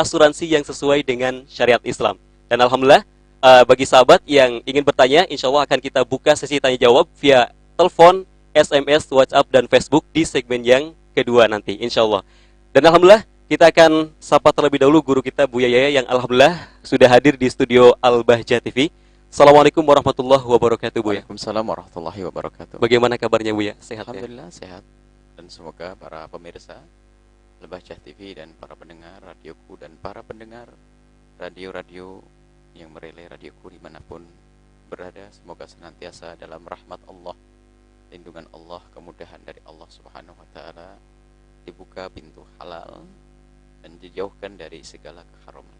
asuransi yang sesuai dengan syariat Islam. Dan alhamdulillah bagi sahabat yang ingin bertanya, insya Allah akan kita buka sesi tanya jawab via telepon, SMS, WhatsApp, dan Facebook di segmen yang kedua nanti, insya Allah. Dan alhamdulillah kita akan sapa terlebih dahulu guru kita Buya Yaya yang alhamdulillah sudah hadir di studio Al-Bahjah TV. Assalamualaikum warahmatullahi wabarakatuh, Buya. Waalaikumsalam warahmatullahi wabarakatuh. Bagaimana kabarnya, Buya? Sehat ya? Alhamdulillah sehat. Dan semoga para pemirsa Al-Bahjah TV dan para pendengar radioku dan para pendengar radio-radio yang merelay radioku dimanapun berada, semoga senantiasa dalam rahmat Allah, lindungan Allah, kemudahan dari Allah Subhanahu wa Ta'ala, dibuka pintu halal dan dijauhkan dari segala keharaman.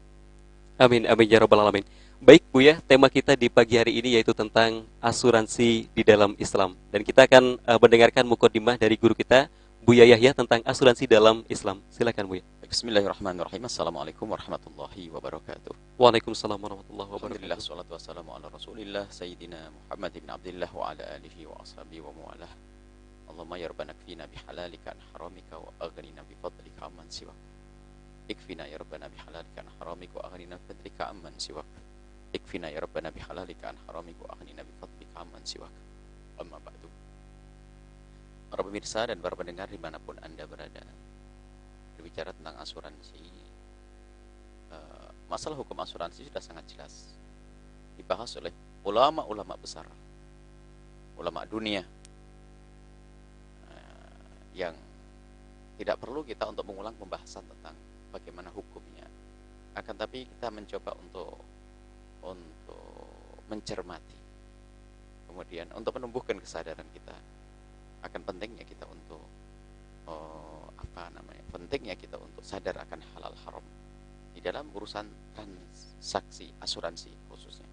Amin, amin ya rabbal alamin. Baik Buya, tema kita di pagi hari ini yaitu tentang asuransi di dalam Islam. Dan kita akan mendengarkan mukadimah dari guru kita Buya Yahya tentang asuransi dalam Islam. Silakan Buya. Bismillahirrahmanirrahim. Assalamualaikum warahmatullahi wabarakatuh. Waalaikumsalam warahmatullahi Alhamdulillah, wabarakatuh. salatu wassalamu ala rasulillah Sayyidina Muhammad ibn Abdullah wa ala alihi wa ashabihi wa mu'alah. Allahumma ya rabbana kfina bihalalika an haramika wa aghnina bifadlika amman siwak. Ikfina ya rabbana bihalalika an haramika wa aghnina bifadlika amman siwak. Ikfina ya rabbana bihalalika an haramika wa aghnina bifadlika amman siwak. Amma ba'du. Para pemirsa dan para pendengar dimanapun Anda berada, berbicara tentang asuransi, masalah hukum asuransi sudah sangat jelas dibahas oleh ulama-ulama besar, ulama dunia, yang tidak perlu kita untuk mengulang pembahasan tentang bagaimana hukumnya. Akan tapi kita mencoba untuk mencermati, kemudian untuk menumbuhkan kesadaran kita akan pentingnya kita untuk pentingnya kita untuk sadar akan halal haram di dalam urusan transaksi asuransi khususnya.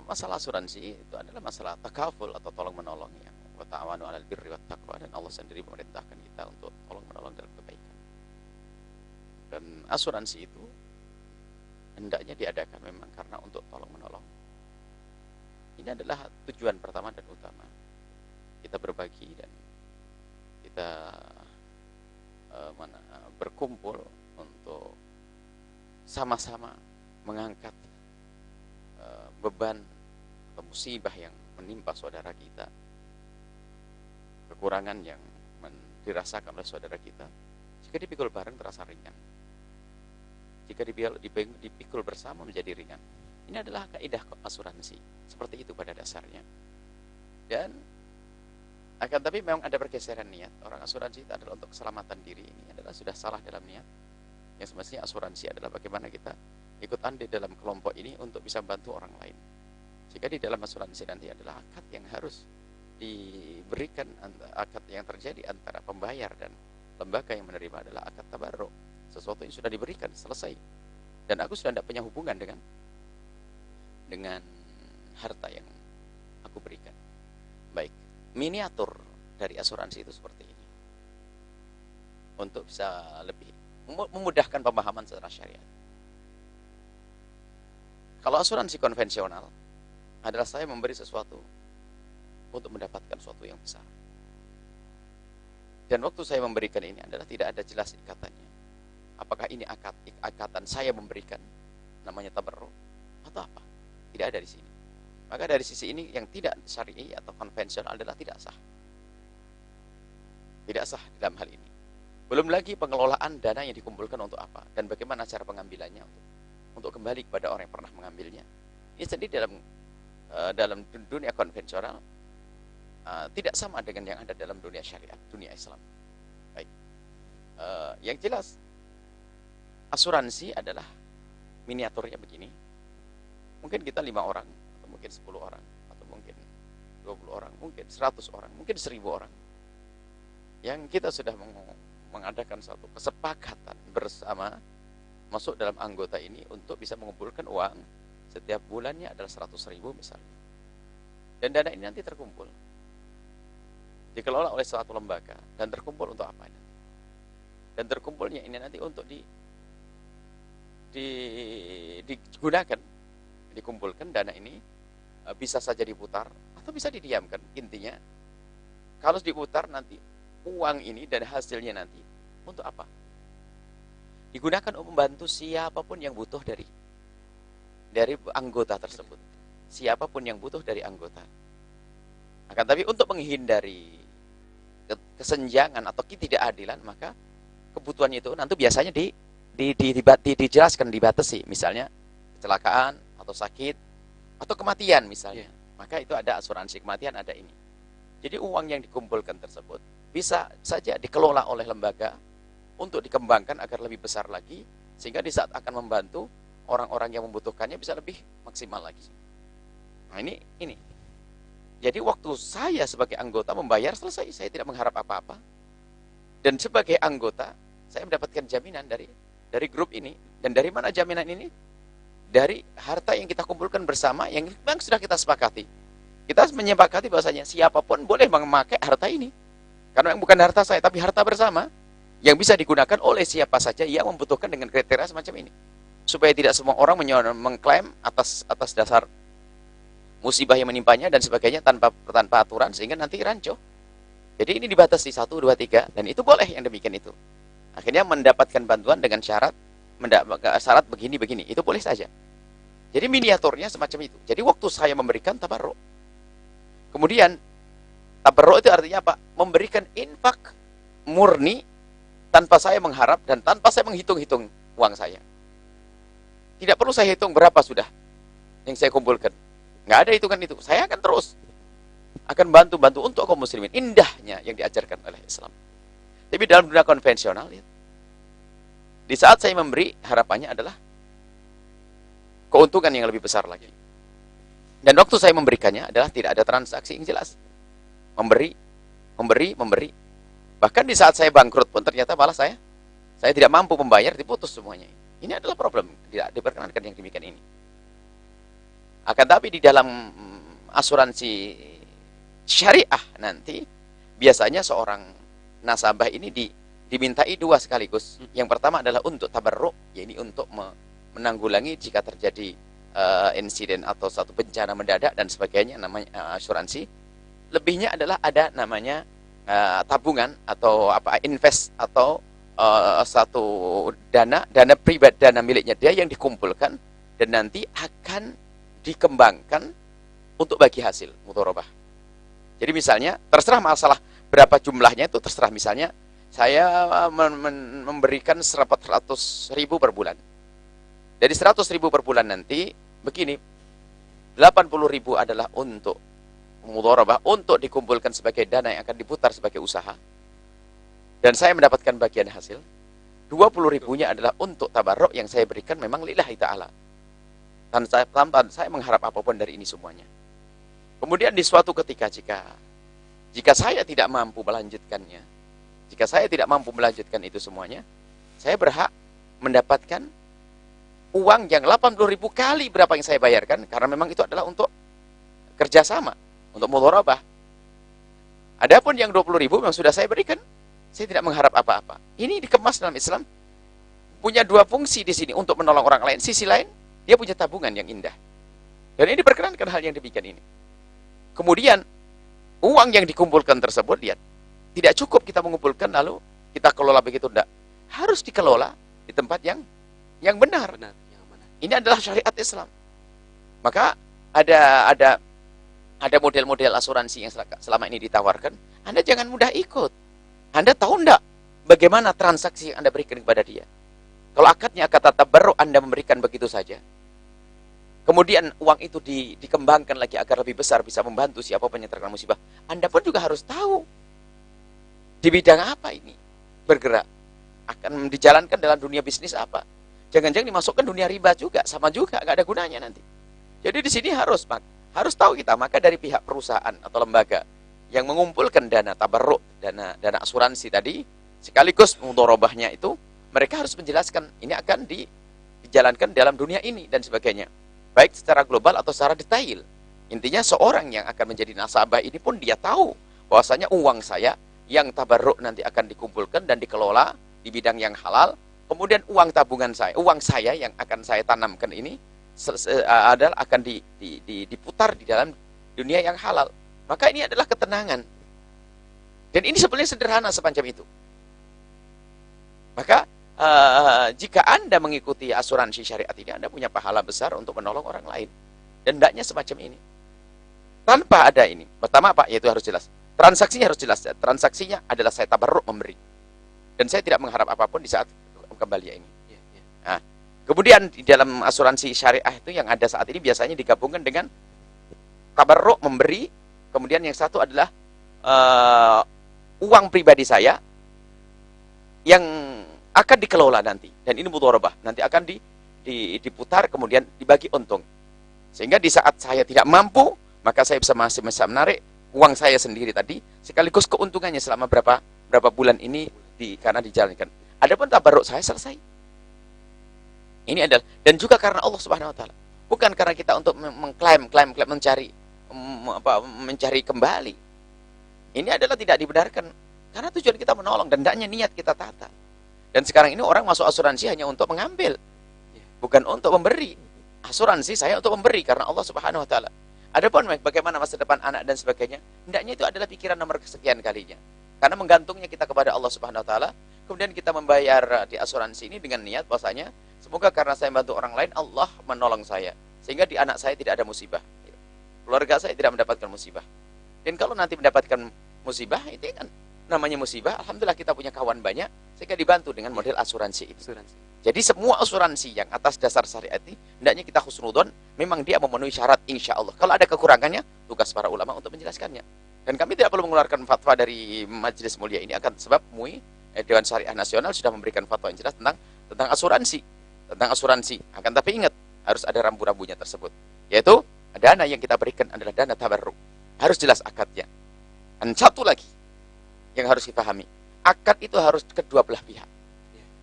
Masalah asuransi itu adalah masalah takaful atau tolong menolong yang wa ta'awanu 'alal birri wat taqwa, dan Allah sendiri memerintahkan kita untuk tolong menolong dalam kebaikan. Dan asuransi itu hendaknya diadakan memang karena untuk tolong menolong. Ini adalah tujuan pertama dan utama. Kita berbagi dan kita berkumpul untuk sama-sama mengangkat beban atau musibah yang menimpa saudara kita, kekurangan yang dirasakan oleh saudara kita. Jika dipikul bareng terasa ringan, jika dipikul bersama menjadi ringan. Ini adalah kaidah asuransi, seperti itu pada dasarnya. Dan akan tapi memang ada pergeseran niat. Orang asuransi itu adalah untuk keselamatan diri, ini adalah sudah salah dalam niat. Yang semestinya asuransi adalah bagaimana kita ikut andil dalam kelompok ini untuk bisa membantu orang lain. Jika di dalam asuransi nanti adalah akad yang harus diberikan, akad yang terjadi antara pembayar dan lembaga yang menerima adalah akad tabarruk, sesuatu yang sudah diberikan, selesai. Dan aku sudah tidak punya hubungan dengan harta yang aku berikan. Baik, miniatur dari asuransi itu seperti ini, untuk bisa lebih memudahkan pemahaman secara syariat. Kalau asuransi konvensional adalah saya memberi sesuatu untuk mendapatkan sesuatu yang besar, dan waktu saya memberikan ini adalah tidak ada jelas ikatannya. Apakah ini ikatan saya memberikan, namanya tabarruk, atau apa? Tidak ada di sini. Maka dari sisi ini yang tidak syar'i atau konvensional adalah tidak sah. Tidak sah dalam hal ini. Belum lagi pengelolaan dana yang dikumpulkan untuk apa dan bagaimana cara pengambilannya untuk kembali kepada orang yang pernah mengambilnya. Ini sendiri dalam dunia konvensional tidak sama dengan yang ada dalam dunia syariat, dunia Islam. Baik. Yang jelas asuransi adalah miniaturnya begini. Mungkin kita 5 orang, atau mungkin 10 orang, atau mungkin 20 orang, mungkin 100 orang, mungkin 1000 orang, yang kita sudah mengadakan satu kesepakatan bersama masuk dalam anggota ini untuk bisa mengumpulkan uang setiap bulannya adalah 100.000 misalnya. Dan dana ini nanti terkumpul, dikelola oleh suatu lembaga, dan terkumpul untuk apa? Dan terkumpulnya ini nanti untuk digunakan, dikumpulkan dana ini bisa saja diputar atau bisa didiamkan. Intinya kalau diputar nanti uang ini dan hasilnya nanti untuk apa? digunakan untuk membantu siapapun yang butuh dari anggota tersebut. Siapapun yang butuh dari anggota. Akan tapi untuk menghindari kesenjangan atau ketidakadilan, maka kebutuhannya itu nanti biasanya dijelaskan, dibatasi. Misalnya kecelakaan atau sakit atau kematian misalnya. Maka itu ada asuransi kematian, ada ini. Jadi uang yang dikumpulkan tersebut bisa saja dikelola oleh lembaga untuk dikembangkan agar lebih besar lagi, sehingga di saat akan membantu orang-orang yang membutuhkannya bisa lebih maksimal lagi. Nah ini. Jadi waktu saya sebagai anggota membayar, selesai, saya tidak mengharap apa-apa. Dan sebagai anggota, saya mendapatkan jaminan dari grup ini. Dan dari mana jaminan ini? Dari harta yang kita kumpulkan bersama, yang memang sudah kita sepakati. Kita menyepakati bahwasanya siapapun boleh memakai harta ini. Karena yang bukan harta saya, tapi harta bersama, yang bisa digunakan oleh siapa saja yang membutuhkan dengan kriteria semacam ini. Supaya tidak semua orang mengklaim atas dasar musibah yang menimpanya dan sebagainya tanpa aturan, sehingga nanti rancu. Jadi ini dibatasi 1, 2, 3, dan itu boleh yang demikian itu. Akhirnya mendapatkan bantuan dengan syarat begini, itu boleh saja. Jadi miniaturnya semacam itu. Jadi waktu saya memberikan tabarruk, kemudian tabarruk itu artinya apa? Memberikan infak murni tanpa saya mengharap dan tanpa saya menghitung-hitung uang saya. Tidak perlu saya hitung berapa sudah yang saya kumpulkan. Nggak ada hitungan itu. Saya akan terus akan bantu-bantu untuk kaum muslimin. Indahnya yang diajarkan oleh Islam. Tapi dalam dunia konvensional, ya, di saat saya memberi, harapannya adalah keuntungan yang lebih besar lagi. Dan waktu saya memberikannya adalah tidak ada transaksi yang jelas. Memberi. Bahkan di saat saya bangkrut pun ternyata malah saya tidak mampu membayar, diputus semuanya. Ini adalah problem. Tidak diperkenankan yang demikian ini. Akan tapi di dalam asuransi syariah nanti, biasanya seorang nasabah ini dimintai 2 sekaligus. Yang pertama adalah untuk tabarruk, yaitu untuk menanggulangi jika terjadi insiden atau satu bencana mendadak dan sebagainya, namanya asuransi. Lebihnya adalah ada namanya tabungan atau invest atau satu dana pribadi, dana miliknya dia yang dikumpulkan dan nanti akan dikembangkan untuk bagi hasil mudharabah. Jadi misalnya terserah masalah berapa jumlahnya itu terserah, misalnya saya memberikan 100.000 per bulan. Dari 100.000 per bulan nanti begini, 80.000 adalah untuk mudharabah, untuk dikumpulkan sebagai dana yang akan diputar sebagai usaha. Dan saya mendapatkan bagian hasil. 20.000-nya adalah untuk tabarruk yang saya berikan memang lillahi ta'ala. Tanpa saya mengharap apapun dari ini semuanya. Kemudian di suatu ketika jika saya tidak mampu melanjutkannya, jika saya tidak mampu melanjutkan itu semuanya, saya berhak mendapatkan uang yang 80.000 kali berapa yang saya bayarkan, karena memang itu adalah untuk kerjasama, untuk mudharabah. Adapun yang 20.000 yang sudah saya berikan, saya tidak mengharap apa-apa. Ini dikemas dalam Islam, punya 2 fungsi di sini, untuk menolong orang lain. Sisi lain, dia punya tabungan yang indah. Dan ini diperkenankan hal yang demikian ini. Kemudian, uang yang dikumpulkan tersebut, lihat, tidak cukup kita mengumpulkan lalu kita kelola begitu, tidak. Harus dikelola di tempat yang benar. Ini adalah syariat Islam. Maka ada model-model asuransi yang selama ini ditawarkan. Anda jangan mudah ikut. Anda tahu enggak bagaimana transaksi yang Anda berikan kepada dia? Kalau akadnya kata tabarruk Anda memberikan begitu saja, kemudian uang itu dikembangkan lagi agar lebih besar bisa membantu siapapun yang terkena musibah, Anda pun juga harus tahu di bidang apa ini bergerak, akan dijalankan dalam dunia bisnis apa. Jangan-jangan dimasukkan dunia riba juga, sama juga, nggak ada gunanya nanti. Jadi di sini harus tahu kita. Maka dari pihak perusahaan atau lembaga yang mengumpulkan dana tabarruk, dana asuransi tadi, sekaligus mudharabahnya itu, mereka harus menjelaskan ini akan dijalankan dalam dunia ini dan sebagainya, baik secara global atau secara detail. Intinya seorang yang akan menjadi nasabah ini pun dia tahu bahwasanya uang saya yang tabarruk nanti akan dikumpulkan dan dikelola di bidang yang halal. Kemudian uang tabungan saya, uang saya yang akan saya tanamkan ini adalah akan diputar di dalam dunia yang halal. Maka ini adalah ketenangan. Dan ini sebenarnya sederhana semacam itu. Maka jika Anda mengikuti asuransi syariat ini, Anda punya pahala besar untuk menolong orang lain. Dan hendaknya semacam ini. Tanpa ada ini. Pertama apa? Yaitu harus jelas. Transaksinya harus jelas. Transaksinya adalah saya tabarruk memberi. Dan saya tidak mengharap apapun di saat kembali ini. Nah, kemudian di dalam asuransi syariah itu yang ada saat ini biasanya digabungkan dengan tabarruk memberi. Kemudian yang satu adalah uang pribadi saya yang akan dikelola nanti, dan ini mudharabah, nanti akan diputar kemudian dibagi untung, sehingga di saat saya tidak mampu maka saya masih bisa menarik uang saya sendiri tadi sekaligus keuntungannya selama berapa bulan ini karena dijalankan. Adapun tabarruk saya selesai. Ini adalah, dan juga karena Allah Subhanahu Wa Taala, bukan karena kita untuk mengklaim mencari kembali. Ini adalah tidak dibenarkan karena tujuan kita menolong dan hendaknya niat kita tata. Dan sekarang ini orang masuk asuransi hanya untuk mengambil, bukan untuk memberi. Asuransi saya untuk memberi karena Allah Subhanahu Wa Taala. Adapun bagaimana masa depan anak dan sebagainya, hendaknya itu adalah pikiran nomor kesekian kalinya. Karena menggantungnya kita kepada Allah Subhanahu Wa Taala. Kemudian kita membayar di asuransi ini dengan niat bahwasanya semoga karena saya membantu orang lain, Allah menolong saya sehingga di anak saya tidak ada musibah, keluarga saya tidak mendapatkan musibah. Dan kalau nanti mendapatkan musibah, itu kan namanya musibah, alhamdulillah kita punya kawan banyak sehingga dibantu dengan model asuransi itu. Jadi semua asuransi yang atas dasar syariat ini hendaknya kita husnudzon, memang dia memenuhi syarat insya Allah. Kalau ada kekurangannya, tugas para ulama untuk menjelaskannya. Dan kami tidak perlu mengeluarkan fatwa dari majelis mulia ini, akan sebab MUI Dewan Syariah Nasional sudah memberikan fatwa yang jelas tentang asuransi. Akan tapi ingat, harus ada rambu-rambunya tersebut, yaitu dana yang kita berikan adalah dana tabarruk, harus jelas akadnya. Dan satu lagi yang harus dipahami, akad itu harus kedua belah pihak.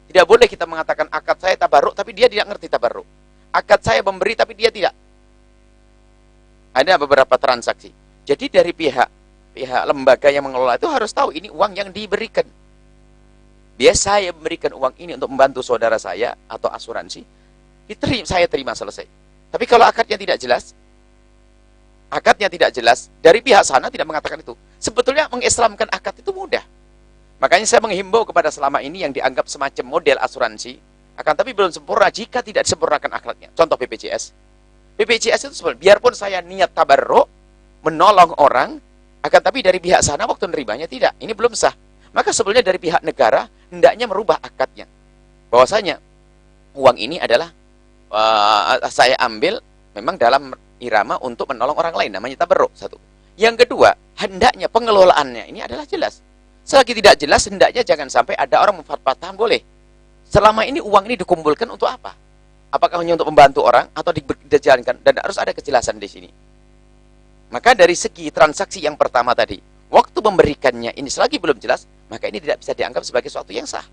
Tidak boleh kita mengatakan akad saya tabarruk tapi dia tidak ngerti tabarruk. Akad saya memberi tapi dia tidak. Ada beberapa transaksi. Jadi dari pihak lembaga yang mengelola itu harus tahu ini uang yang diberikan. Biasa saya memberikan uang ini untuk membantu saudara saya atau asuransi, saya terima selesai. Tapi kalau akadnya tidak jelas, dari pihak sana tidak mengatakan itu. Sebetulnya mengislamkan akad itu mudah. Makanya saya menghimbau kepada selama ini yang dianggap semacam model asuransi, akan tapi belum sempurna jika tidak disempurnakan akadnya. Contoh BPJS. BPJS itu sebenarnya, biarpun saya niat tabarruk, menolong orang, akan tapi dari pihak sana waktu nerimanya tidak. Ini belum sah. Maka sebetulnya dari pihak negara, hendaknya merubah akadnya. Bahwasanya, uang ini adalah saya ambil memang dalam irama untuk menolong orang lain, namanya tabarruk, satu. Yang kedua, hendaknya pengelolaannya ini adalah jelas. Selagi tidak jelas, hendaknya jangan sampai ada orang memfatwakan boleh. Selama ini uang ini dikumpulkan untuk apa? Apakah hanya untuk membantu orang atau dijalankan? Dan harus ada kejelasan di sini. Maka dari segi transaksi yang pertama tadi, waktu memberikannya ini selagi belum jelas, maka ini tidak bisa dianggap sebagai sesuatu yang sah.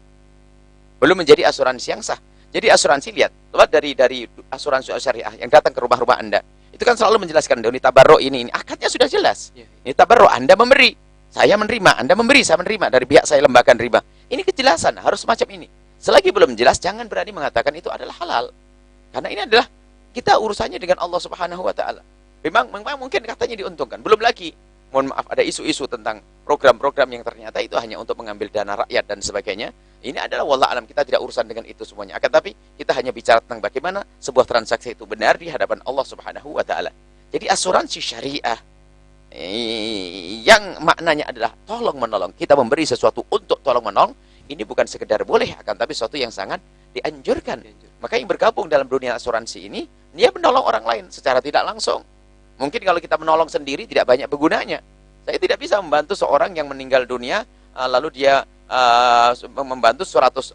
Belum menjadi asuransi yang sah. Jadi asuransi, lihat dari asuransi syariah yang datang ke rumah-rumah Anda, itu kan selalu menjelaskan, ini tabarruk ini akadnya sudah jelas. Ini tabarruk, Anda memberi, saya menerima, Anda memberi, saya menerima, dari pihak saya lembaga menerima. Ini kejelasan, harus semacam ini. Selagi belum jelas, jangan berani mengatakan itu adalah halal. Karena ini adalah kita urusannya dengan Allah Subhanahu Wa Taala. Memang mungkin katanya diuntungkan. Belum lagi, mohon maaf, ada isu-isu tentang program-program yang ternyata itu hanya untuk mengambil dana rakyat dan sebagainya. Ini adalah wallah alam, kita tidak urusan dengan itu semuanya. Akan tapi kita hanya bicara tentang bagaimana sebuah transaksi itu benar di hadapan Allah Subhanahu Wa Taala. Jadi asuransi syariah yang maknanya adalah tolong menolong, kita memberi sesuatu untuk tolong menolong, ini bukan sekedar boleh, akan tapi sesuatu yang sangat dianjurkan. Maka yang bergabung dalam dunia asuransi ini, dia menolong orang lain secara tidak langsung. Mungkin kalau kita menolong sendiri tidak banyak bergunanya. Saya tidak bisa membantu seorang yang meninggal dunia, lalu dia membantu 150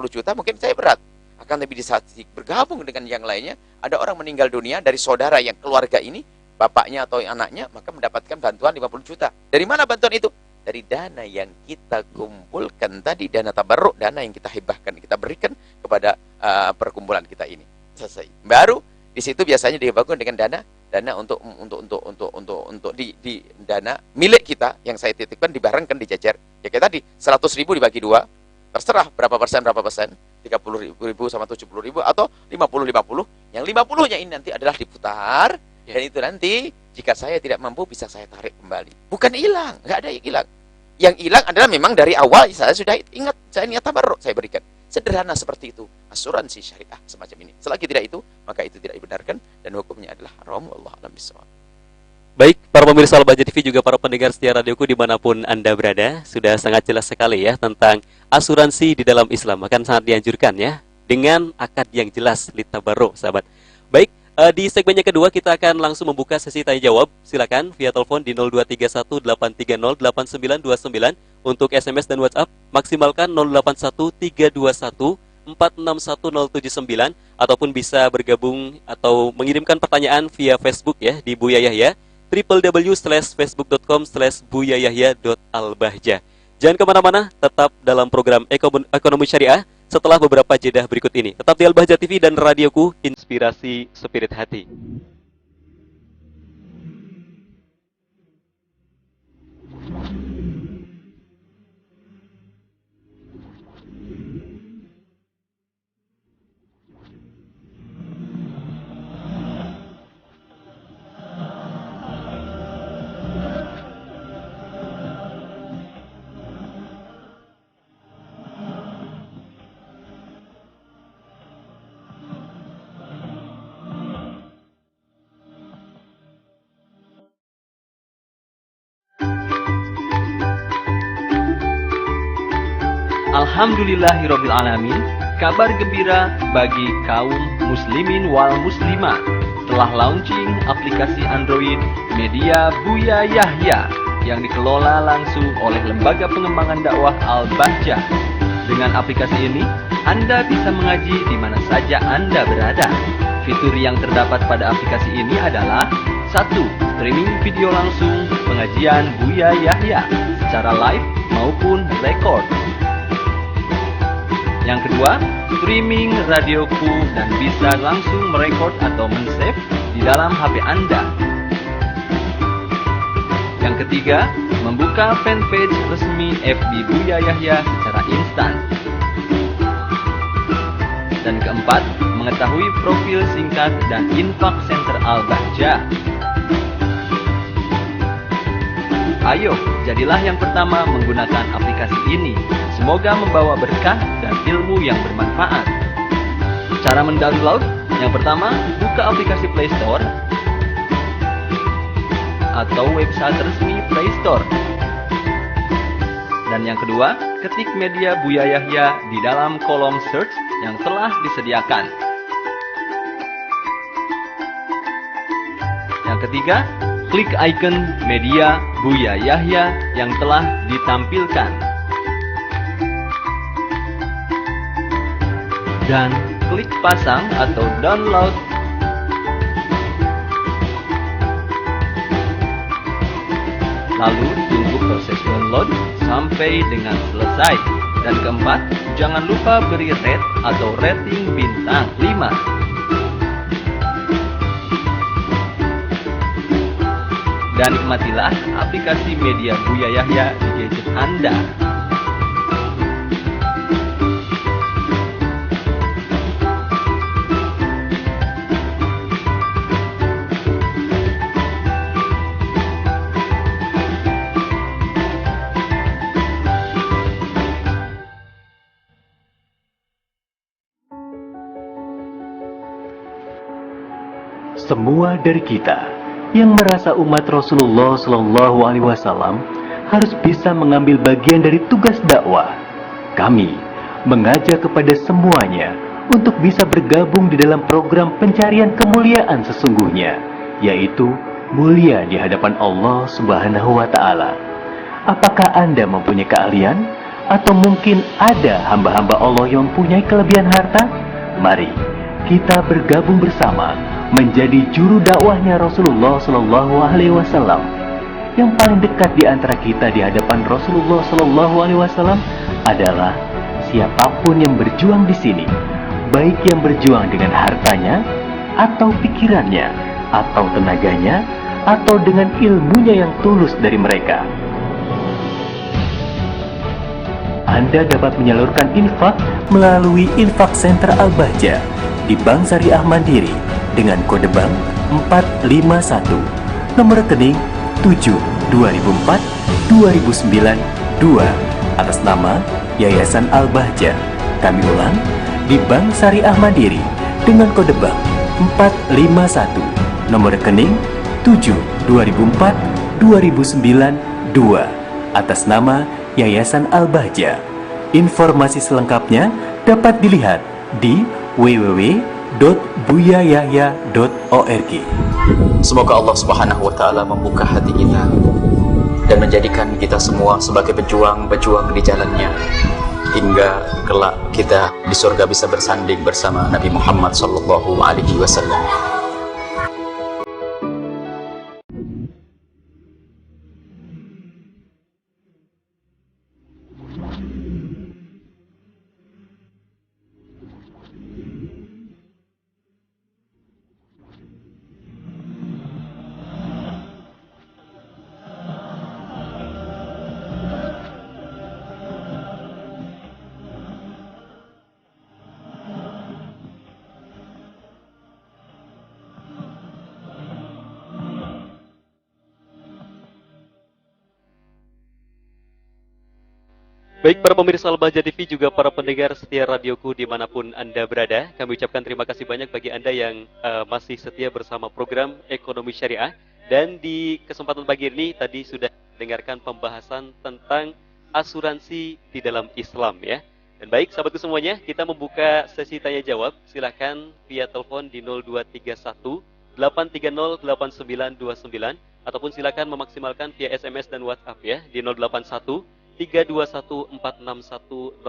juta, mungkin saya berat. Akan lebih di saat bergabung dengan yang lainnya, ada orang meninggal dunia dari saudara yang keluarga ini, bapaknya atau anaknya, maka mendapatkan bantuan 50 juta. Dari mana bantuan itu? Dari dana yang kita kumpulkan tadi, dana tabarruk, dana yang kita hibahkan, kita berikan kepada perkumpulan kita ini. Selesai. Baru di situ biasanya dibangun dengan dana untuk di dana milik kita yang saya titipkan, dibarengkan, dijajar. Ya kayak tadi 100.000 dibagi 2, terserah berapa persen, 30.000 sama 70.000 atau 50-50. Yang 50-nya ini nanti adalah diputar. Dan itu nanti jika saya tidak mampu bisa saya tarik kembali. Bukan hilang, nggak ada yang hilang. Yang hilang adalah memang dari awal saya sudah ingat, saya niat tabarruk, saya berikan. Sederhana seperti itu asuransi syariah semacam ini. Selagi tidak itu, maka itu tidak dibenarkan dan hukumnya adalah haram. Wallahu a'lam bishawab. Baik, para pemirsa Al-Bahjah TV juga para pendengar setia radioku dimanapun Anda berada, sudah sangat jelas sekali ya tentang asuransi di dalam Islam. Akan sangat dianjurkan ya, dengan akad yang jelas, litabarro, sahabat. Baik, di segmen yang kedua kita akan langsung membuka sesi tanya jawab. Silakan via telepon di 02318308929 untuk SMS dan WhatsApp. Maksimalkan 081321461079 ataupun bisa bergabung atau mengirimkan pertanyaan via Facebook ya di Buya Yahya www.facebook.com/buyayahya.albahjah. Jangan kemana-mana, tetap dalam program Ekonomi Syariah setelah beberapa jeda berikut ini. Tetap di Al-Bahjah TV dan radioku, inspirasi spirit hati. Alhamdulillahirrabbilalamin. Kabar gembira bagi kaum muslimin wal muslimah. Telah launching aplikasi Android Media Buya Yahya yang dikelola langsung oleh Lembaga Pengembangan Dakwah Al-Bahjah. Dengan aplikasi ini, Anda bisa mengaji di mana saja Anda berada. Fitur yang terdapat pada aplikasi ini adalah 1. Streaming video langsung pengajian Buya Yahya secara live maupun record. Yang kedua, streaming radioku dan bisa langsung merekod atau men-save di dalam HP Anda. Yang ketiga, membuka fanpage resmi FB Buya Yahya secara instan. Dan keempat, mengetahui profil singkat dan infak center Al-Bahjah. Ayo, jadilah yang pertama menggunakan aplikasi ini. Semoga membawa berkah dan ilmu yang bermanfaat. Cara mendownload, yang pertama, buka aplikasi Play Store atau website resmi Play Store. Dan yang kedua, ketik Media Buya Yahya di dalam kolom search yang telah disediakan. Yang ketiga, klik icon Media Buya Yahya yang telah ditampilkan. Dan klik pasang atau download. Lalu tunggu proses download sampai dengan selesai. Dan keempat, jangan lupa beri rate atau rating bintang 5. Dan nikmatilah aplikasi Media Buya Yahya di gadget Anda. Semua dari kita yang merasa umat Rasulullah Shallallahu Alaihi Wasallam harus bisa mengambil bagian dari tugas dakwah. Kami mengajak kepada semuanya untuk bisa bergabung di dalam program pencarian kemuliaan sesungguhnya, yaitu mulia di hadapan Allah Subhanahu Wa Taala. Apakah Anda mempunyai keahlian atau mungkin ada hamba-hamba Allah yang mempunyai kelebihan harta? Mari kita bergabung bersama menjadi juru dakwahnya Rasulullah Shallallahu Alaihi Wasallam. Yang paling dekat di antara kita di hadapan Rasulullah Shallallahu Alaihi Wasallam adalah siapapun yang berjuang di sini, baik yang berjuang dengan hartanya, atau pikirannya, atau tenaganya, atau dengan ilmunya yang tulus dari mereka. Anda dapat menyalurkan infak melalui Infak Center Al-Bahjah di Bank Syariah Mandiri dengan kode bank 451, nomor rekening 7-2004-2009-2 atas nama Yayasan Al-Bahjah. Kami ulang, di Bank Syariah Mandiri dengan kode bank 451, nomor rekening 7/2004/2009/2 atas nama Yayasan Al-Bahja. Informasi selengkapnya dapat dilihat di www.buyayahya.org. Semoga Allah Subhanahu wa taala membuka hati kita dan menjadikan kita semua sebagai pejuang-pejuang di jalannya hingga kelak kita di surga bisa bersanding bersama Nabi Muhammad sallallahu alaihi wasallam. Baik para pemirsa Al-Bahja TV, juga para pendengar setia radioku dimanapun Anda berada, kami ucapkan terima kasih banyak bagi Anda yang masih setia bersama program Ekonomi Syariah. Dan di kesempatan pagi ini tadi sudah dengarkan pembahasan tentang asuransi di dalam Islam ya. Dan baik sahabatku semuanya, kita membuka sesi tanya jawab. Silakan via telepon di 0231 830 8929 ataupun silakan memaksimalkan via SMS dan WhatsApp ya di 081 321461079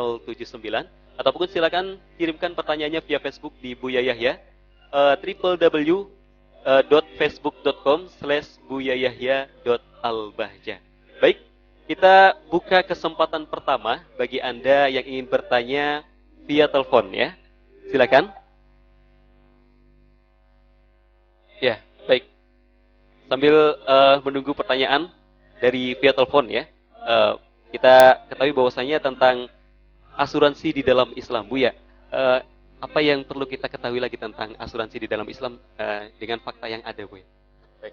ataupun silakan kirimkan pertanyaannya via Facebook di Buya Yahya www.facebook.com/buyayahya.albahja. Baik, kita buka kesempatan pertama bagi Anda yang ingin bertanya via telepon ya. Silakan. Ya, baik. Sambil menunggu pertanyaan dari via telepon ya. Kita ketahui bahwasanya tentang asuransi di dalam Islam, Buya. Apa yang perlu kita ketahui lagi tentang asuransi di dalam Islam dengan fakta yang ada, Buya?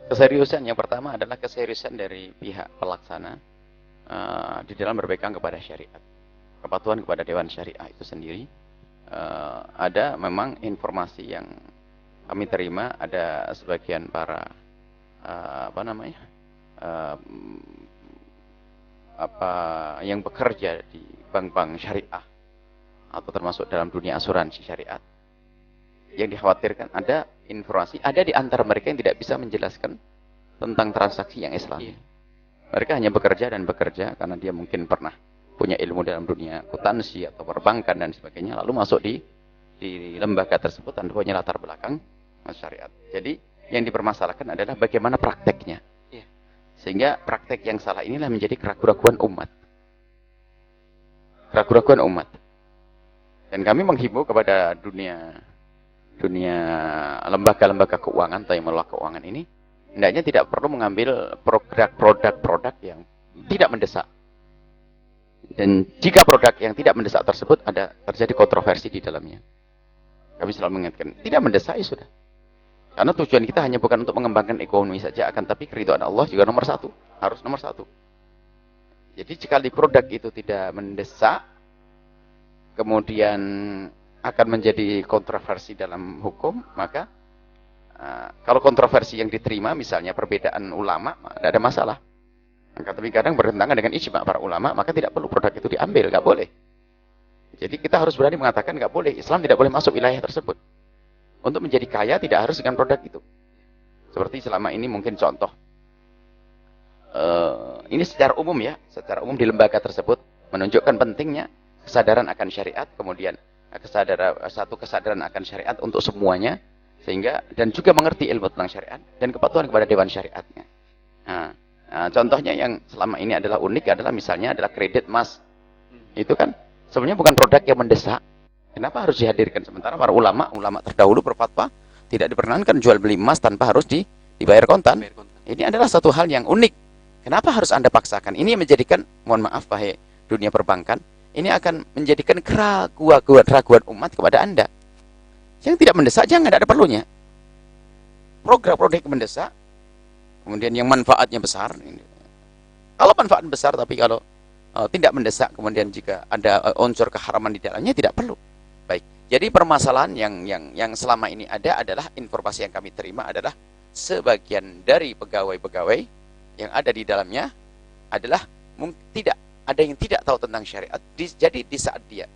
Keseriusan yang pertama adalah keseriusan dari pihak pelaksana di dalam berpegang kepada syariat, kepatuhan kepada Dewan Syariah itu sendiri. Ada memang informasi yang kami terima, ada sebagian para yang bekerja di bank-bank syariah atau termasuk dalam dunia asuransi syariat yang dikhawatirkan ada informasi, ada di antara mereka yang tidak bisa menjelaskan tentang transaksi yang Islami. Mereka hanya bekerja dan bekerja karena dia mungkin pernah punya ilmu dalam dunia akuntansi atau perbankan dan sebagainya, lalu masuk di lembaga tersebut tanpa punya latar belakang syariat. Jadi yang dipermasalahkan adalah bagaimana prakteknya. Sehingga praktek yang salah inilah menjadi keraguan-keraguan umat. Keraguan-keraguan umat. Dan kami menghimbau kepada dunia lembaga-lembaga keuangan atau yang mengelola keuangan ini, hendaknya tidak perlu mengambil produk-produk yang tidak mendesak. Dan jika produk yang tidak mendesak tersebut ada terjadi kontroversi di dalamnya, kami selalu mengingatkan, tidak mendesak ya sudah. Karena tujuan kita hanya bukan untuk mengembangkan ekonomi saja, akan tapi keridhaan Allah juga nomor satu. Harus nomor satu. Jadi jika di produk itu tidak mendesak, kemudian akan menjadi kontroversi dalam hukum, maka kalau kontroversi yang diterima, misalnya perbedaan ulama, tidak ada masalah. Tapi kadang bertentangan dengan ijma para ulama, maka tidak perlu produk itu diambil, nggak boleh. Jadi kita harus berani mengatakan nggak boleh. Islam tidak boleh masuk wilayah tersebut. Untuk menjadi kaya tidak harus dengan produk itu. Seperti selama ini mungkin contoh. Ini secara umum ya. Secara umum di lembaga tersebut menunjukkan pentingnya kesadaran akan syariat. Kemudian satu kesadaran akan syariat untuk semuanya. Sehingga dan juga mengerti ilmu tentang syariat. Dan kepatuhan kepada dewan syariatnya. Contohnya yang selama ini adalah unik adalah misalnya adalah kredit emas. Itu kan sebenarnya bukan produk yang mendesak. Kenapa harus dihadirkan? Sementara para ulama terdahulu berfatwa tidak diperkenankan jual beli emas tanpa harus dibayar kontan. Ini adalah satu hal yang unik. Kenapa harus Anda paksakan? Ini menjadikan, mohon maaf wahai dunia perbankan, ini akan menjadikan keraguan umat kepada Anda. Yang tidak mendesak jangan, tidak ada perlunya. Program-program yang mendesak, kemudian yang manfaatnya besar. Kalau manfaat besar, tapi kalau tidak mendesak, kemudian jika ada unsur keharaman di dalamnya tidak perlu. Baik. Jadi permasalahan yang selama ini ada adalah informasi yang kami terima adalah sebagian dari pegawai-pegawai yang ada di dalamnya adalah tidak ada yang tidak tahu tentang syariat. Jadi di saat dia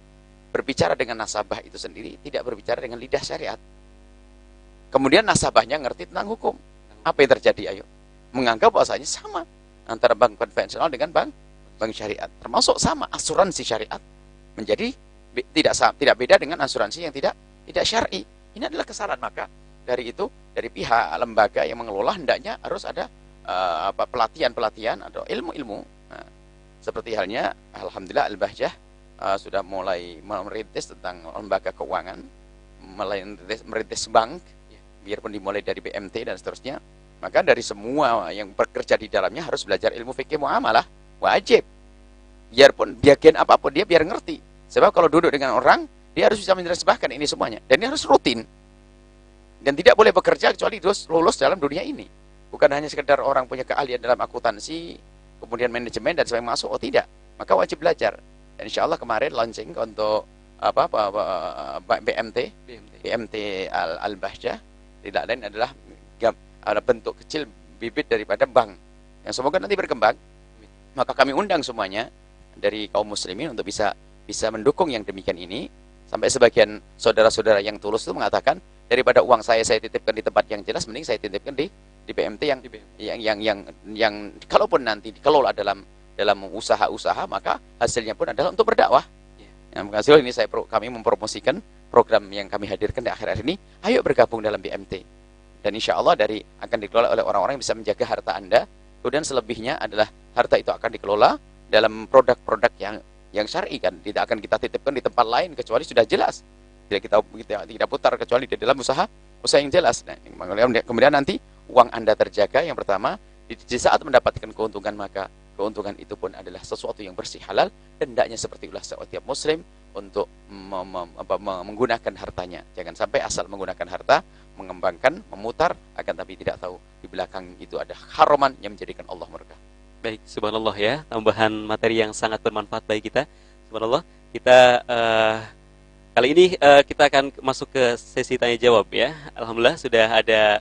berbicara dengan nasabah itu sendiri tidak berbicara dengan lidah syariat. Kemudian nasabahnya ngerti tentang hukum. Apa yang terjadi? Ayo, menganggap bahwasanya sama antara bank konvensional dengan bank syariat, termasuk sama asuransi syariat menjadi tidak beda dengan asuransi yang tidak syar'i. Ini adalah kesalahan. Maka dari itu, dari pihak lembaga yang mengelola hendaknya harus ada pelatihan atau ilmu-ilmu. Nah, seperti halnya alhamdulillah Al-Bahjah sudah mulai merintis tentang lembaga keuangan, merintis bank, biarpun dimulai dari BMT dan seterusnya. Maka dari semua yang bekerja di dalamnya harus belajar ilmu fikih muamalah, wajib. Biarpun bagian apapun dia biar ngerti. Sebab kalau duduk dengan orang, dia harus bisa menerjemahkan ini semuanya. Dan ini harus rutin. Dan tidak boleh bekerja kecuali lulus dalam dunia ini. Bukan hanya sekedar orang punya keahlian dalam akuntansi, kemudian manajemen dan sebagainya masuk, oh tidak. Maka wajib belajar. Dan insya Allah kemarin launching untuk BMT Al-Bahjah tidak lain adalah ada bentuk kecil bibit daripada bank yang semoga nanti berkembang. Maka kami undang semuanya dari kaum muslimin untuk bisa mendukung yang demikian ini. Sampai sebagian saudara-saudara yang tulus itu mengatakan, daripada uang saya titipkan di tempat yang jelas, mending saya titipkan di BMT yang kalaupun nanti dikelola dalam usaha-usaha, maka hasilnya pun adalah untuk berdakwah. Yang menghasil ini kami mempromosikan program yang kami hadirkan di akhir-akhir ini. Ayo bergabung dalam BMT. Dan insya Allah akan dikelola oleh orang-orang yang bisa menjaga harta Anda. Kemudian selebihnya adalah harta itu akan dikelola dalam produk-produk yang syar'i, kan. Tidak akan kita titipkan di tempat lain kecuali sudah jelas. Tidak putar kecuali di dalam usaha yang jelas. Nah, kemudian nanti uang Anda terjaga. Yang pertama, di saat mendapatkan keuntungan, maka keuntungan itu pun adalah sesuatu yang bersih, halal. Dan hendaknya seperti itulah setiap muslim untuk menggunakan hartanya. Jangan sampai asal menggunakan harta, mengembangkan, memutar, akan tapi tidak tahu di belakang itu ada haraman yang menjadikan Allah murka. Baik, subhanallah ya, tambahan materi yang sangat bermanfaat bagi kita. Subhanallah, kita kali ini kita akan masuk ke sesi tanya jawab ya. Alhamdulillah sudah ada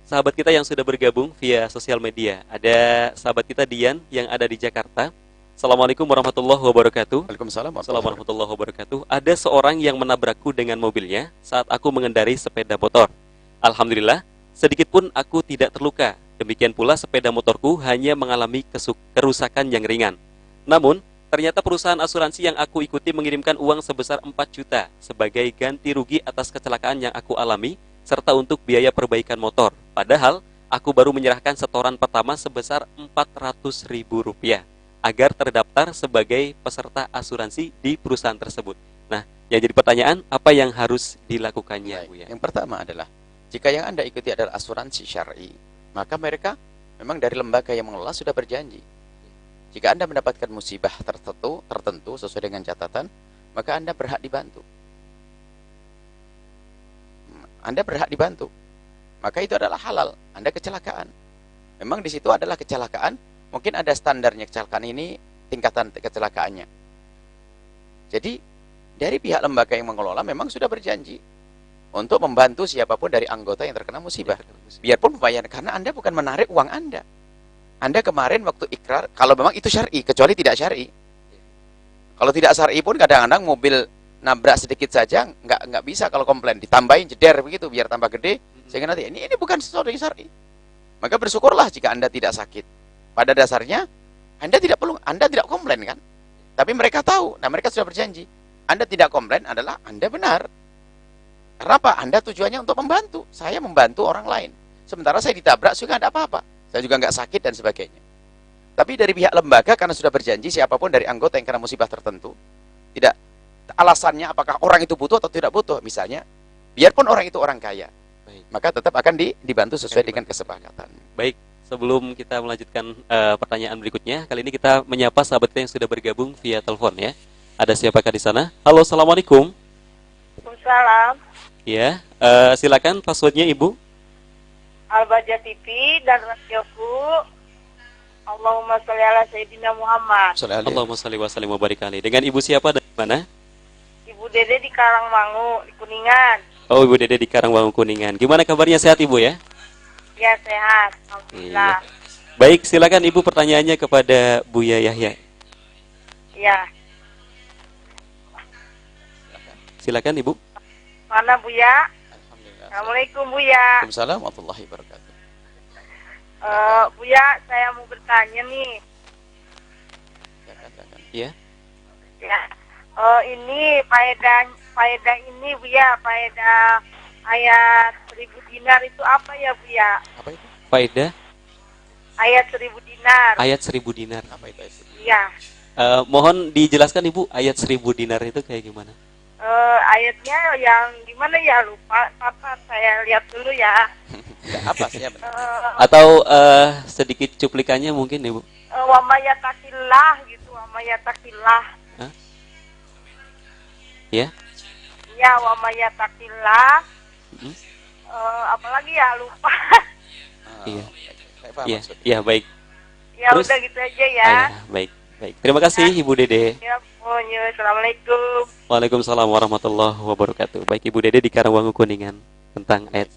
sahabat kita yang sudah bergabung via sosial media. Ada sahabat kita Dian yang ada di Jakarta. Assalamualaikum warahmatullahi wabarakatuh. Waalaikumsalam warahmatullahi wabarakatuh. Ada seorang yang menabrakku dengan mobilnya saat aku mengendarai sepeda motor. Alhamdulillah, sedikit pun aku tidak terluka. Demikian pula sepeda motorku hanya mengalami kerusakan yang ringan. Namun, ternyata perusahaan asuransi yang aku ikuti mengirimkan uang sebesar 4 juta sebagai ganti rugi atas kecelakaan yang aku alami serta untuk biaya perbaikan motor. Padahal, aku baru menyerahkan setoran pertama sebesar Rp400.000 agar terdaftar sebagai peserta asuransi di perusahaan tersebut. Nah, yang jadi pertanyaan, apa yang harus dilakukannya, Bu ya? Yang pertama adalah, jika yang Anda ikuti adalah asuransi syar'i, maka mereka memang dari lembaga yang mengelola sudah berjanji. Jika Anda mendapatkan musibah tertentu sesuai dengan catatan, maka Anda berhak dibantu. Anda berhak dibantu. Maka itu adalah halal. Anda kecelakaan. Memang di situ adalah kecelakaan. Mungkin ada standarnya kecelakaan ini, tingkatan kecelakaannya. Jadi, dari pihak lembaga yang mengelola memang sudah berjanji untuk membantu siapapun dari anggota yang terkena musibah. Biarpun pembayaran, karena Anda bukan menarik uang Anda. Anda kemarin waktu ikrar, kalau memang itu syar'i, kecuali tidak syar'i. Kalau tidak syar'i pun kadang-kadang mobil nabrak sedikit saja, nggak bisa kalau komplain. Ditambahin jeder begitu, biar tambah gede. Sehingga nanti, ini bukan sesuatu yang syar'i. Maka bersyukurlah jika Anda tidak sakit. Pada dasarnya, Anda tidak komplain kan? Tapi mereka tahu, nah mereka sudah berjanji. Anda tidak komplain adalah Anda benar. Karena apa? Anda tujuannya untuk membantu. Saya membantu orang lain. Sementara saya ditabrak, juga tidak apa-apa. Saya juga nggak sakit dan sebagainya. Tapi dari pihak lembaga, karena sudah berjanji, siapapun dari anggota yang kena musibah tertentu, tidak alasannya apakah orang itu butuh atau tidak butuh. Misalnya, biarpun orang itu orang kaya, maka tetap akan dibantu sesuai dengan kesepakatan. Baik. Sebelum kita melanjutkan pertanyaan berikutnya, kali ini kita menyapa sahabat kita yang sudah bergabung via telepon ya. Ada siapakah di sana? Halo, assalamualaikum. Waalaikumsalam. Ya, silakan passwordnya Ibu. Al-Bahjah TV dan radioku Allahumma sholli ala Sayyidina Muhammad. Allahumma shalli wa sallim wa barik alaihi. Dengan Ibu siapa dari mana? Ibu Dede di Karangmangu, di Kuningan. Oh, Ibu Dede di Karangwangu Kuningan. Gimana kabarnya, sehat Ibu ya? Ya, sehat. Iya. Alhamdulillah. Baik, silakan Ibu pertanyaannya kepada Buya Yahya. Ya. Silakan Ibu. Mana Buya? Alhamdulillah. Assalamualaikum Buya. Waalaikumsalam warahmatullahi wabarakatuh. Buya, saya mau bertanya nih. Silakan. Ya. Ya. Ini faedah ini Buya, faedah ayat 1000 dinar itu apa ya Buya? Apa itu? Faedah Ayat 1000 dinar. ayat 1000 dinar. Apa itu? Iya. Mohon dijelaskan Ibu, ayat 1000 dinar itu kayak gimana? Ayatnya yang gimana ya, lupa. Apa saya lihat dulu ya. Apa sih ya benar? Atau sedikit cuplikannya mungkin Ibu. Wa mayatakillah gitu, wa mayatakillah. Hah? Ya. Ya, wa mayatakillah. Mhm. Apalagi ya, lupa. Iya. Saya paham Iya, maksudnya. iya baik. Ya Terus? udah gitu aja Ah, ya. ya, baik. Baik. Terima kasih Ibu Dede. Ya, pokoknya Assalamualaikum. Waalaikumsalam warahmatullahi wabarakatuh. Baik, Ibu Dede di Karangwangu Kuningan tentang ayat.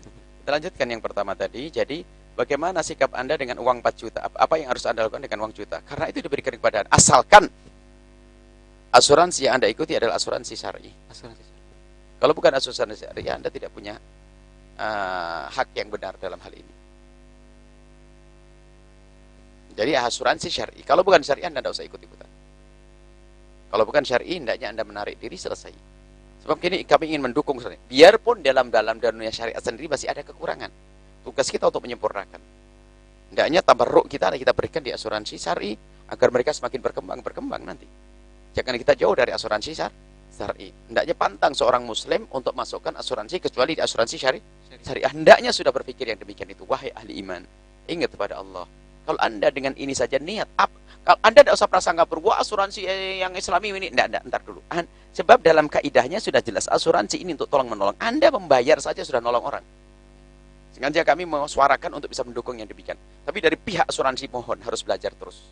Kita lanjutkan yang pertama tadi. Jadi, bagaimana sikap Anda dengan uang 4 juta? Apa yang harus Anda lakukan dengan uang juta? Karena itu diberikan kepada Anda. Asalkan asuransi yang Anda ikuti adalah asuransi syar'i. Asuransi. Kalau bukan asuransi syar'i, Anda tidak punya hak yang benar dalam hal ini. Jadi asuransi syar'i. Kalau bukan syar'i, Anda tidak usah ikut-ikutan. Kalau bukan syar'i, hendaknya Anda menarik diri, selesai. Sebab kini kami ingin mendukung syar'i. Biarpun dalam dunia syariat sendiri masih ada kekurangan. Tugas kita untuk menyempurnakan. Hendaknya tabarruk kita berikan di asuransi syar'i agar mereka semakin berkembang nanti. Jangan kita jauh dari asuransi syar'i. Hendaknya pantang seorang muslim untuk masukkan asuransi kecuali di asuransi syariah. Hendaknya sudah berpikir yang demikian itu. Wahai ahli iman, ingat kepada Allah. Kalau Anda dengan ini saja niat, kalau Anda tidak usah prasangka wah asuransi yang Islami ini, tidak, ntar dulu. Sebab dalam kaidahnya sudah jelas asuransi ini untuk tolong menolong. Anda membayar saja sudah nolong orang. Sengaja kami menyuarakan untuk bisa mendukung yang demikian. Tapi dari pihak asuransi mohon harus belajar terus.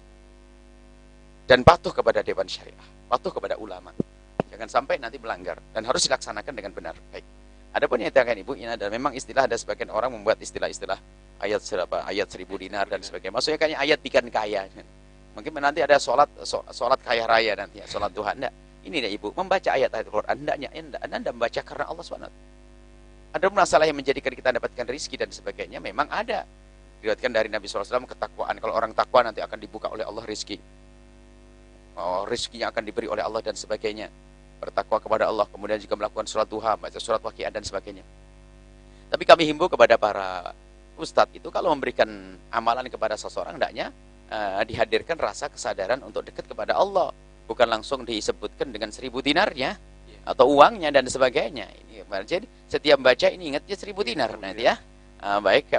Dan patuh kepada Dewan Syariah, patuh kepada ulama. Jangan sampai nanti melanggar dan harus dilaksanakan dengan benar. Baik. Adapun yang dikatakan Ibu, ini adalah memang istilah, ada sebagian orang membuat istilah-istilah ayat 1000 dinar dan sebagainya. Maksudnya kayaknya ayat bikin kaya. Mungkin nanti ada sholat kaya raya nanti, sholat duha. Enggak. Ini deh Ibu, membaca ayat-ayat Al-Quran. Anda membaca karena Allah SWT. Ada masalah yang menjadikan kita dapatkan rizki dan sebagainya, memang ada. Diriwayatkan dari Nabi SAW, ketakwaan. Kalau orang takwa nanti akan dibuka oleh Allah rizki. Rizkinya akan diberi oleh Allah dan sebagainya. Bertakwa kepada Allah, kemudian juga melakukan sholat duha, baca surat waqiah dan sebagainya. Tapi kami himbau kepada para ustadz itu, kalau memberikan amalan kepada seseorang, hendaknya dihadirkan rasa kesadaran untuk dekat kepada Allah. Bukan langsung disebutkan dengan 1000 dinarnya, atau uangnya dan sebagainya. Ini, jadi setiap baca ini ingatnya 1000 dinar nanti ya. Baik,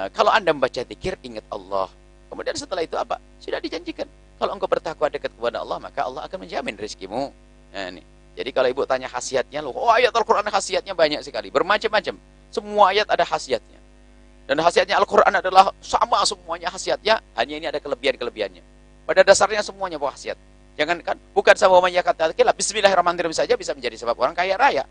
kalau Anda membaca zikir, ingat Allah. Kemudian setelah itu apa? Sudah dijanjikan. Kalau engkau bertakwa dekat kepada Allah, maka Allah akan menjamin rezekimu. Nah, ini. Jadi kalau Ibu tanya khasiatnya, ayat Al-Quran khasiatnya banyak sekali, bermacam-macam. Semua ayat ada khasiatnya. Dan khasiatnya Al-Quran adalah sama semuanya khasiatnya, hanya ini ada kelebihan-kelebihannya. Pada dasarnya semuanya khasiat. Jangan kan, bukan sama umumnya kata bismillahirrahmanirrahim saja bisa menjadi sebab orang kaya raya.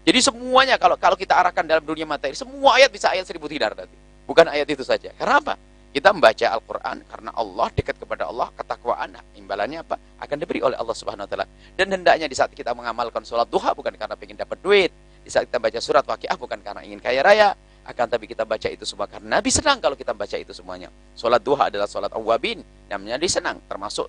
Jadi semuanya kalau kita arahkan dalam dunia materi, semua ayat bisa ayat 1000 dinar nanti. Bukan ayat itu saja. Karena apa? Kita membaca Al-Quran karena Allah, dekat kepada Allah, ketakwaan, imbalannya apa? Akan diberi oleh Allah Subhanahu wa taala. Dan hendaknya di saat kita mengamalkan sholat duha bukan karena ingin dapat duit, di saat kita baca surat waqiah bukan karena ingin kaya raya, akan tapi kita baca itu semua karena Nabi senang kalau kita baca itu semuanya. Sholat duha adalah sholat awwabin, namanya disenang, termasuk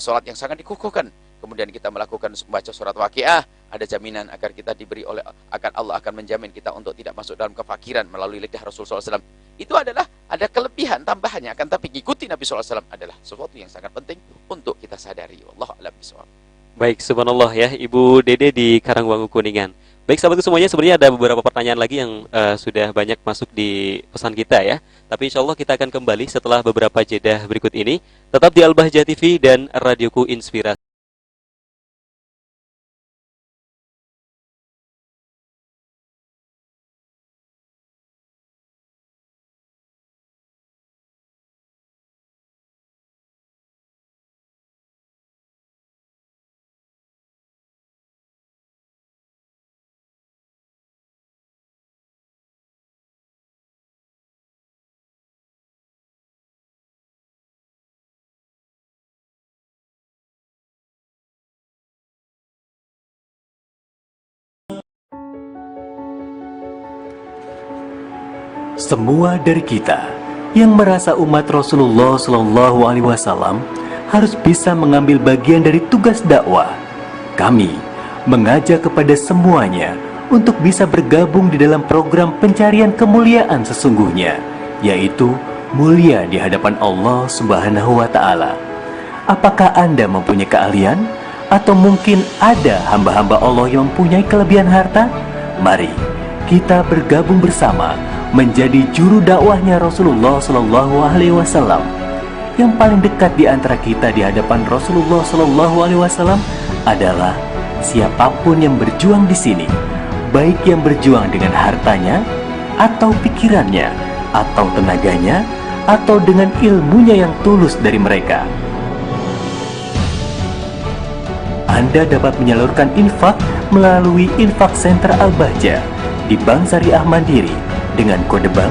sholat yang sangat dikukuhkan. Kemudian kita melakukan membaca surat waqiah, ada jaminan agar kita diberi oleh, akan Allah akan menjamin kita untuk tidak masuk dalam kefakiran melalui lidah Rasulullah SAW. Itu adalah ada kelebihan tambahannya, akan tapi ikuti Nabi SAW adalah sesuatu yang sangat penting untuk kita sadari. Wallahu a'lam bishawab. Baik, subhanallah ya, Ibu Dede di Karangwangu Kuningan. Baik sahabat semuanya, sebenarnya ada beberapa pertanyaan lagi yang sudah banyak masuk di pesan kita ya. Tapi insya Allah kita akan kembali setelah beberapa jeda berikut ini. Tetap di Al-Bahjah TV dan Radioku Inspirasi. Semua dari kita yang merasa umat Rasulullah Shallallahu Alaihi Wasallam harus bisa mengambil bagian dari tugas dakwah. Kami mengajak kepada semuanya untuk bisa bergabung di dalam program pencarian kemuliaan sesungguhnya, yaitu mulia di hadapan Allah Subhanahu wa Ta'ala. Apakah Anda mempunyai keahlian? Atau mungkin ada hamba-hamba Allah yang mempunyai kelebihan harta? Mari kita bergabung bersama menjadi juru dakwahnya Rasulullah Shallallahu Alaihi Wasallam. Yang paling dekat di antara kita di hadapan Rasulullah Shallallahu Alaihi Wasallam adalah siapapun yang berjuang di sini, baik yang berjuang dengan hartanya, atau pikirannya, atau tenaganya, atau dengan ilmunya yang tulus dari mereka. Anda dapat menyalurkan infak melalui Infak Center Al-Bahjah di Bank Syariah Mandiri dengan kode bank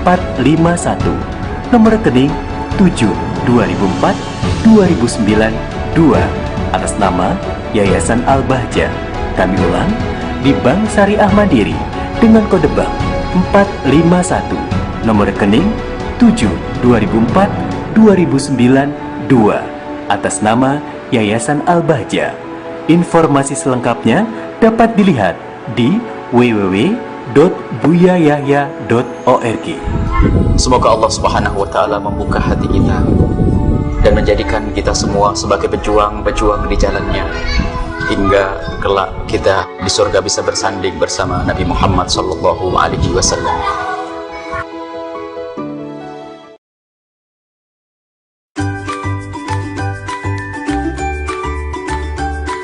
451, nomor rekening 7/2004/2009/2 atas nama Yayasan Al-Bahjah. Kami ulang, di Bank Syariah Mandiri dengan kode bank 451, nomor rekening 7/2004/2009/2 atas nama Yayasan Al-Bahjah. Informasi selengkapnya dapat dilihat di www.buyayahya.org. Semoga Allah Subhanahu wa Ta'ala membuka hati kita dan menjadikan kita semua sebagai pejuang-pejuang di jalannya, hingga kelak kita di surga bisa bersanding bersama Nabi Muhammad sallallahu alaihi wasallam.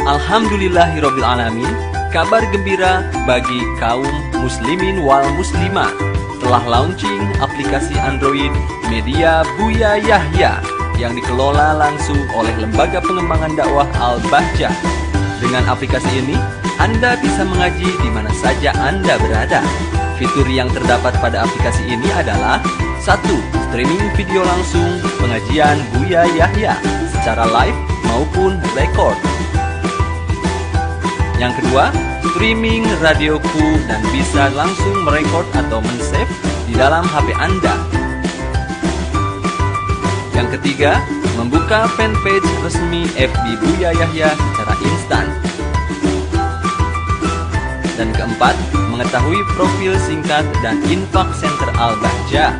Alhamdulillahirrabbilalamin. Kabar gembira bagi kaum muslimin wal muslimah. Telah launching aplikasi Android Media Buya Yahya yang dikelola langsung oleh Lembaga Pengembangan Dakwah Al-Bahjah. Dengan aplikasi ini, Anda bisa mengaji di mana saja Anda berada. Fitur yang terdapat pada aplikasi ini adalah 1. Streaming video langsung pengajian Buya Yahya secara live maupun record. Yang kedua, streaming radioku dan bisa langsung merekod atau men-save di dalam HP Anda. Yang ketiga, membuka fanpage resmi FB Buya Yahya secara instan. Dan keempat, mengetahui profil singkat dan Infak Center Al-Bahjah.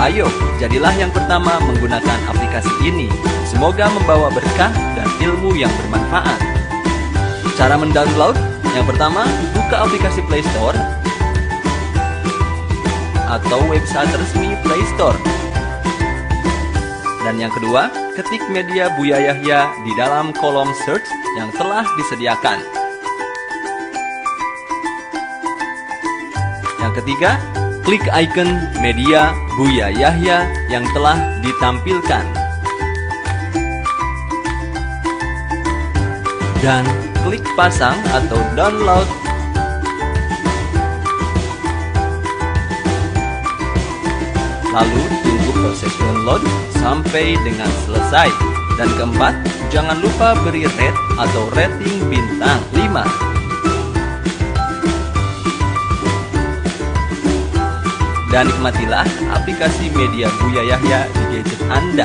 Ayo, jadilah yang pertama menggunakan aplikasi ini. Semoga membawa berkah dan ilmu yang bermanfaat. Cara mendownload: yang pertama, buka aplikasi Play Store atau website resmi Play Store. Dan yang kedua, ketik Media Buya Yahya di dalam kolom search yang telah disediakan. Yang ketiga, klik icon Media Buya Yahya yang telah ditampilkan. Dan klik pasang atau download. Lalu tunggu proses download sampai dengan selesai. Dan keempat, jangan lupa beri rate atau rating bintang 5. Dan nikmatilah aplikasi Media Buya Yahya di gadget Anda.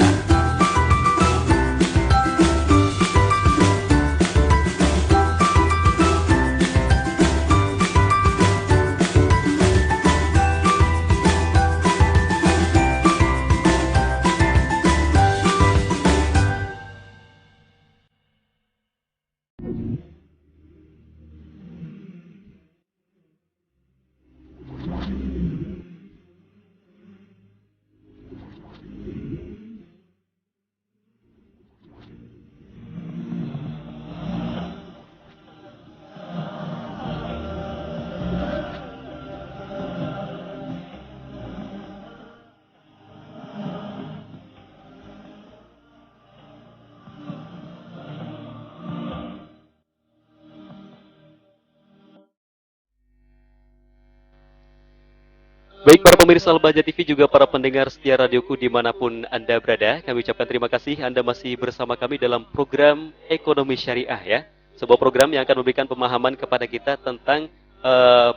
Baik para pemirsa Al-Bahjah TV, juga para pendengar setia radioku dimanapun Anda berada, kami ucapkan terima kasih Anda masih bersama kami dalam program Ekonomi Syariah ya. Sebuah program yang akan memberikan pemahaman kepada kita tentang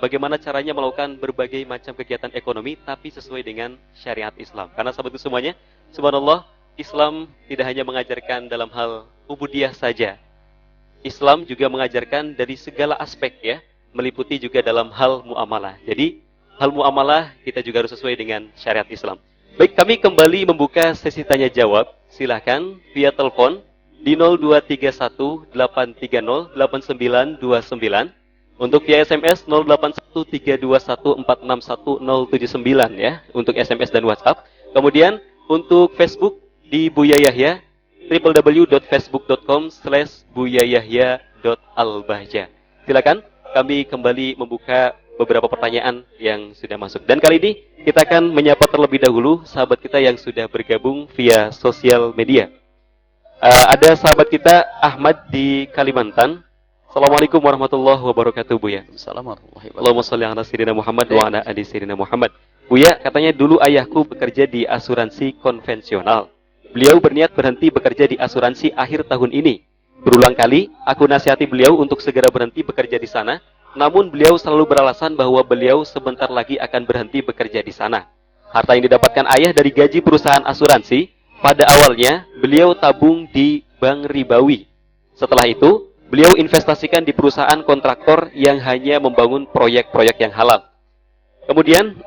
bagaimana caranya melakukan berbagai macam kegiatan ekonomi tapi sesuai dengan syariat Islam. Karena sahabatku semuanya, subhanallah, Islam tidak hanya mengajarkan dalam hal ubudiyah saja. Islam juga mengajarkan dari segala aspek ya, meliputi juga dalam hal muamalah. Jadi, hal muamalah kita juga harus sesuai dengan syariat Islam. Baik, kami kembali membuka sesi tanya jawab. Silahkan via telepon di 0231 830 8929. Untuk via SMS 081321461079 ya, untuk SMS dan WhatsApp. Kemudian untuk Facebook di Buya Yahya, www.facebook.com/buyayahya.albahja. Silakan, kami kembali membuka beberapa pertanyaan yang sudah masuk. Dan kali ini kita akan menyapa terlebih dahulu sahabat kita yang sudah bergabung via sosial media. Ada sahabat kita Ahmad di Kalimantan. Assalamualaikum warahmatullahi wabarakatuh, Buya. Assalamualaikum warahmatullahi wabarakatuh. Allahumma sholli ala sayyidina Muhammad wa ala ali sayyidina Muhammad. Buya, katanya dulu ayahku bekerja di asuransi konvensional. Beliau berniat berhenti bekerja di asuransi akhir tahun ini. Berulang kali aku nasihati beliau untuk segera berhenti bekerja di sana, namun beliau selalu beralasan bahwa beliau sebentar lagi akan berhenti bekerja di sana. Harta yang didapatkan ayah dari gaji perusahaan asuransi, pada awalnya beliau tabung di bank ribawi. Setelah itu, beliau investasikan di perusahaan kontraktor yang hanya membangun proyek-proyek yang halal. Kemudian,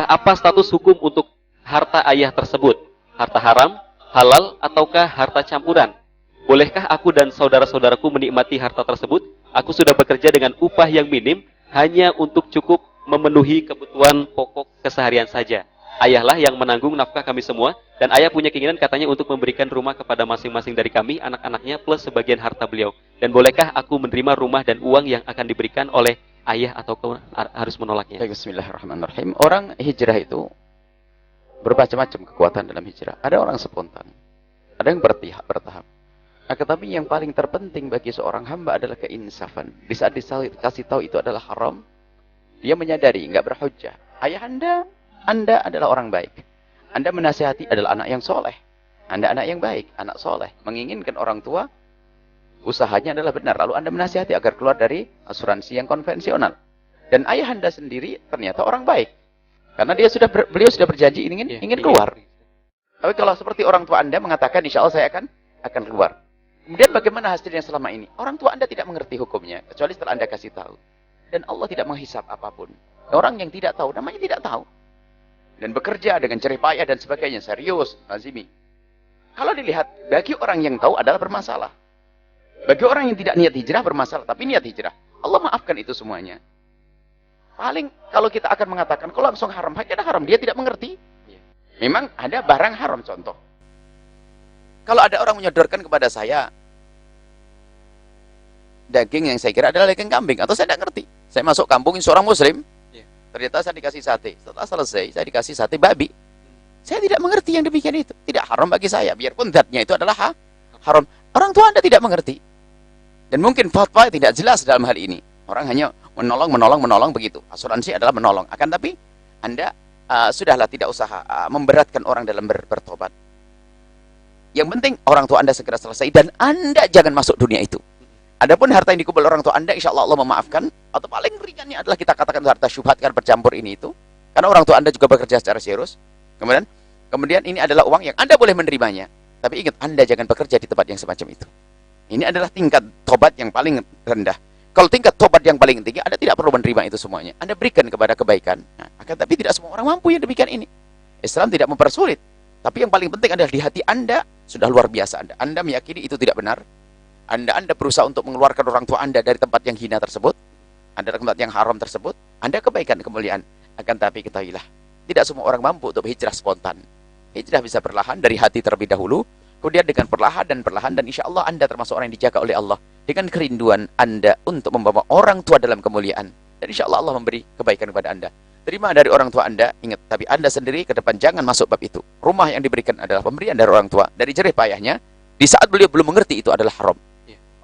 apa status hukum untuk harta ayah tersebut? Harta haram, halal, ataukah harta campuran? Bolehkah aku dan saudara-saudaraku menikmati harta tersebut? Aku sudah bekerja dengan upah yang minim, hanya untuk cukup memenuhi kebutuhan pokok keseharian saja. Ayahlah yang menanggung nafkah kami semua, dan ayah punya keinginan katanya untuk memberikan rumah kepada masing-masing dari kami, anak-anaknya, plus sebagian harta beliau. Dan bolehkah aku menerima rumah dan uang yang akan diberikan oleh ayah atau harus menolaknya? Baik, bismillahirrahmanirrahim. Orang hijrah itu bermacam-macam kekuatan dalam hijrah. Ada orang spontan, ada yang bertahap. Tetapi yang paling terpenting bagi seorang hamba adalah keinsafan. Di saat dikasih tahu itu adalah haram, dia menyadari, nggak berhujjah. Ayah Anda adalah orang baik. Anda menasihati adalah anak yang soleh. Anda anak yang baik, anak soleh. Menginginkan orang tua, usahanya adalah benar. Lalu Anda menasihati agar keluar dari asuransi yang konvensional. Dan ayah Anda sendiri ternyata orang baik. Karena beliau sudah berjanji ingin keluar. Tapi kalau seperti orang tua Anda mengatakan, insya Allah saya akan keluar. Kemudian bagaimana hasilnya selama ini? Orang tua Anda tidak mengerti hukumnya, kecuali setelah Anda kasih tahu. Dan Allah tidak menghisap apapun. Orang yang tidak tahu, namanya tidak tahu. Dan bekerja dengan jerih payah dan sebagainya, serius, lazimi. Kalau dilihat, bagi orang yang tahu adalah bermasalah. Bagi orang yang tidak niat hijrah bermasalah, tapi niat hijrah, Allah maafkan itu semuanya. Paling kalau kita akan mengatakan, kalau langsung haram, hanya ada haram, dia tidak mengerti. Memang ada barang haram, contoh. Kalau ada orang menyodorkan kepada saya, daging yang saya kira adalah daging kambing, atau saya tidak ngerti. Saya masuk kampung, seorang muslim, ternyata saya dikasih sate. Setelah selesai, saya dikasih sate babi. Saya tidak mengerti yang demikian itu. Tidak haram bagi saya. Biarpun zatnya itu adalah haram. Orang tua Anda tidak mengerti. Dan mungkin fatwa tidak jelas dalam hal ini. Orang hanya menolong begitu. Asuransi adalah menolong. Akan tapi, Anda sudahlah tidak usah memberatkan orang dalam bertobat. Yang penting, orang tua Anda segera selesai. Dan Anda jangan masuk dunia itu. Adapun harta yang dikumpul orang tua Anda, insya Allah memaafkan. Atau paling ringannya adalah kita katakan harta syubhat kan bercampur ini itu. Karena orang tua Anda juga bekerja secara serius. Kemudian ini adalah uang yang Anda boleh menerimanya. Tapi ingat, Anda jangan bekerja di tempat yang semacam itu. Ini adalah tingkat tobat yang paling rendah. Kalau tingkat tobat yang paling tinggi, Anda tidak perlu menerima itu semuanya. Anda berikan kepada kebaikan. Tapi tidak semua orang mampu yang demikian ini. Islam tidak mempersulit. Tapi yang paling penting adalah di hati Anda sudah luar biasa. Anda meyakini itu tidak benar. Anda berusaha untuk mengeluarkan orang tua Anda dari tempat yang hina tersebut, dari tempat yang haram tersebut. Anda kebaikan, kemuliaan. Akan tapi ketahuilah, tidak semua orang mampu untuk hijrah spontan. Hijrah bisa perlahan dari hati terlebih dahulu, kemudian dengan perlahan, dan insya Allah Anda termasuk orang yang dijaga oleh Allah dengan kerinduan Anda untuk membawa orang tua dalam kemuliaan. Dan insya Allah Allah memberi kebaikan kepada Anda. Terima dari orang tua Anda, ingat, tapi Anda sendiri ke depan jangan masuk bab itu. Rumah yang diberikan adalah pemberian dari orang tua, dari jerih payahnya. Di saat beliau belum mengerti itu adalah haram.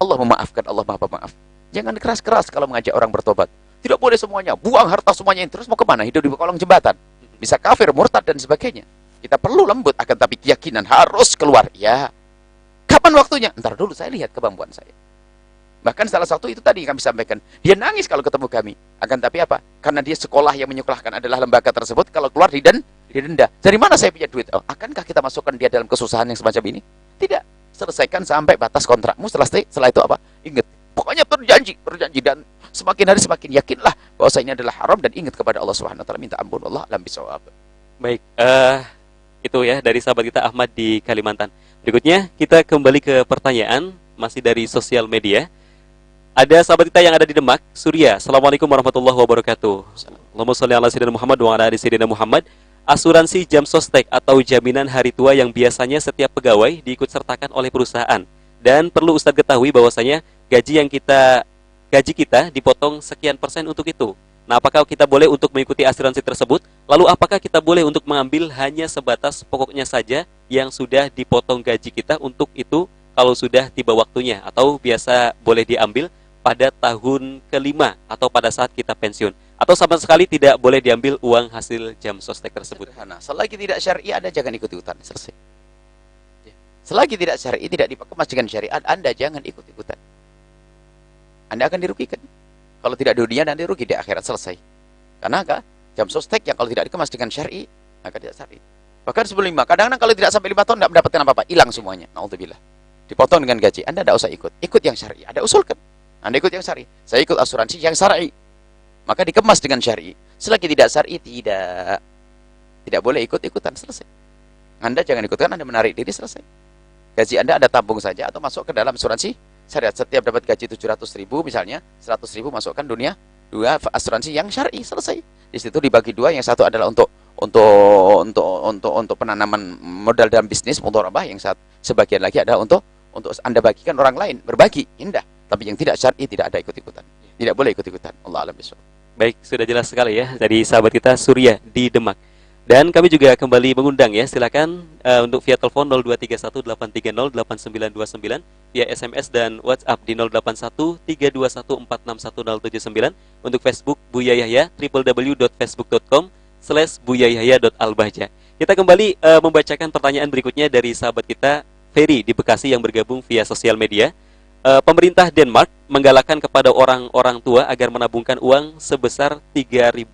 Allah memaafkan, Allah maha pemaaf. Jangan keras-keras kalau mengajak orang bertobat. Tidak boleh semuanya, buang harta semuanya, terus mau kemana? Hidup di kolong jembatan. Bisa kafir, murtad, dan sebagainya. Kita perlu lembut, akan tapi keyakinan harus keluar. Ya, kapan waktunya? Ntar dulu saya lihat kemampuan saya. Bahkan salah satu itu tadi yang kami sampaikan. Dia nangis kalau ketemu kami. Akan tapi apa? Karena dia sekolah yang menyekolahkan adalah lembaga tersebut, kalau keluar didenda. Dari mana saya punya duit? Oh, akankah kita masukkan dia dalam kesusahan yang semacam ini? Tidak. Selesaikan sampai batas kontrakmu. Setelah itu apa? Ingat. Pokoknya berjanji. Dan semakin hari semakin yakinlah bahwa ini adalah haram, dan ingat kepada Allah Subhanahu wa taala, minta ampun Allah alam bisawab. Baik, itu ya dari sahabat kita Ahmad di Kalimantan. Berikutnya kita kembali ke pertanyaan masih dari sosial media. Ada sahabat kita yang ada di Demak, Surya. Assalamualaikum warahmatullahi wabarakatuh. Allahumma sholli ala sayyidina Muhammad wa ala ali sayyidina Muhammad. Asuransi jam sostek atau jaminan hari tua yang biasanya setiap pegawai diikut sertakan oleh perusahaan. Dan perlu Ustadz ketahui bahwasanya gaji kita dipotong sekian persen untuk itu. Nah, apakah kita boleh untuk mengikuti asuransi tersebut? Lalu apakah kita boleh untuk mengambil hanya sebatas pokoknya saja yang sudah dipotong gaji kita untuk itu kalau sudah tiba waktunya? Atau biasa boleh diambil pada tahun kelima atau pada saat kita pensiun? Atau sama sekali tidak boleh diambil uang hasil jam sostek tersebut? Sederhana. Selagi tidak syar'i, Anda jangan ikut-ikutan. Selesai. Selagi tidak syar'i, tidak dikemas dengan syariat, Anda jangan ikut-ikutan. Anda akan dirugikan. Kalau tidak di dunia, nanti rugi di akhirat. Selesai. Karena apa? Jam sostek yang kalau tidak dikemas dengan syar'i, maka tidak syar'i. Bahkan sebelum 5, kadang-kadang kalau tidak sampai 5 tahun tidak mendapatkan apa-apa, hilang semuanya. Naudzubillah. Dipotong dengan gaji. Anda tidak usah ikut. Ikut yang syar'i. Anda usulkan. Anda ikut yang syar'i. Saya ikut asuransi yang syar'i. Maka dikemas dengan syar'i. Selagi tidak syar'i, tidak boleh ikut-ikutan. Selesai. Anda jangan ikutkan, Anda menarik diri, selesai. Gaji Anda tabung saja atau masuk ke dalam asuransi syariat. Setiap dapat gaji 700.000 misalnya, 100.000 masukkan dua asuransi yang syar'i, selesai. Di situ dibagi dua, yang satu adalah untuk penanaman modal dalam bisnis mudharabah, yang sebagian lagi adalah untuk Anda bagikan orang lain, berbagi, indah. Tapi yang tidak syar'i tidak ada ikut-ikutan. Tidak boleh ikut-ikutan. Allah alam bisawab. Baik, sudah jelas sekali ya dari sahabat kita Surya di Demak. Dan kami juga kembali mengundang ya, silakan untuk via telepon 0231-830-8929, via SMS dan WhatsApp di 081-321-461-079, untuk Facebook Buya Yahya, www.facebook.com/buyayahya.albahja. Kita kembali membacakan pertanyaan berikutnya dari sahabat kita Ferry di Bekasi yang bergabung via sosial media. Pemerintah Denmark menggalakkan kepada orang-orang tua agar menabungkan uang sebesar $3.000.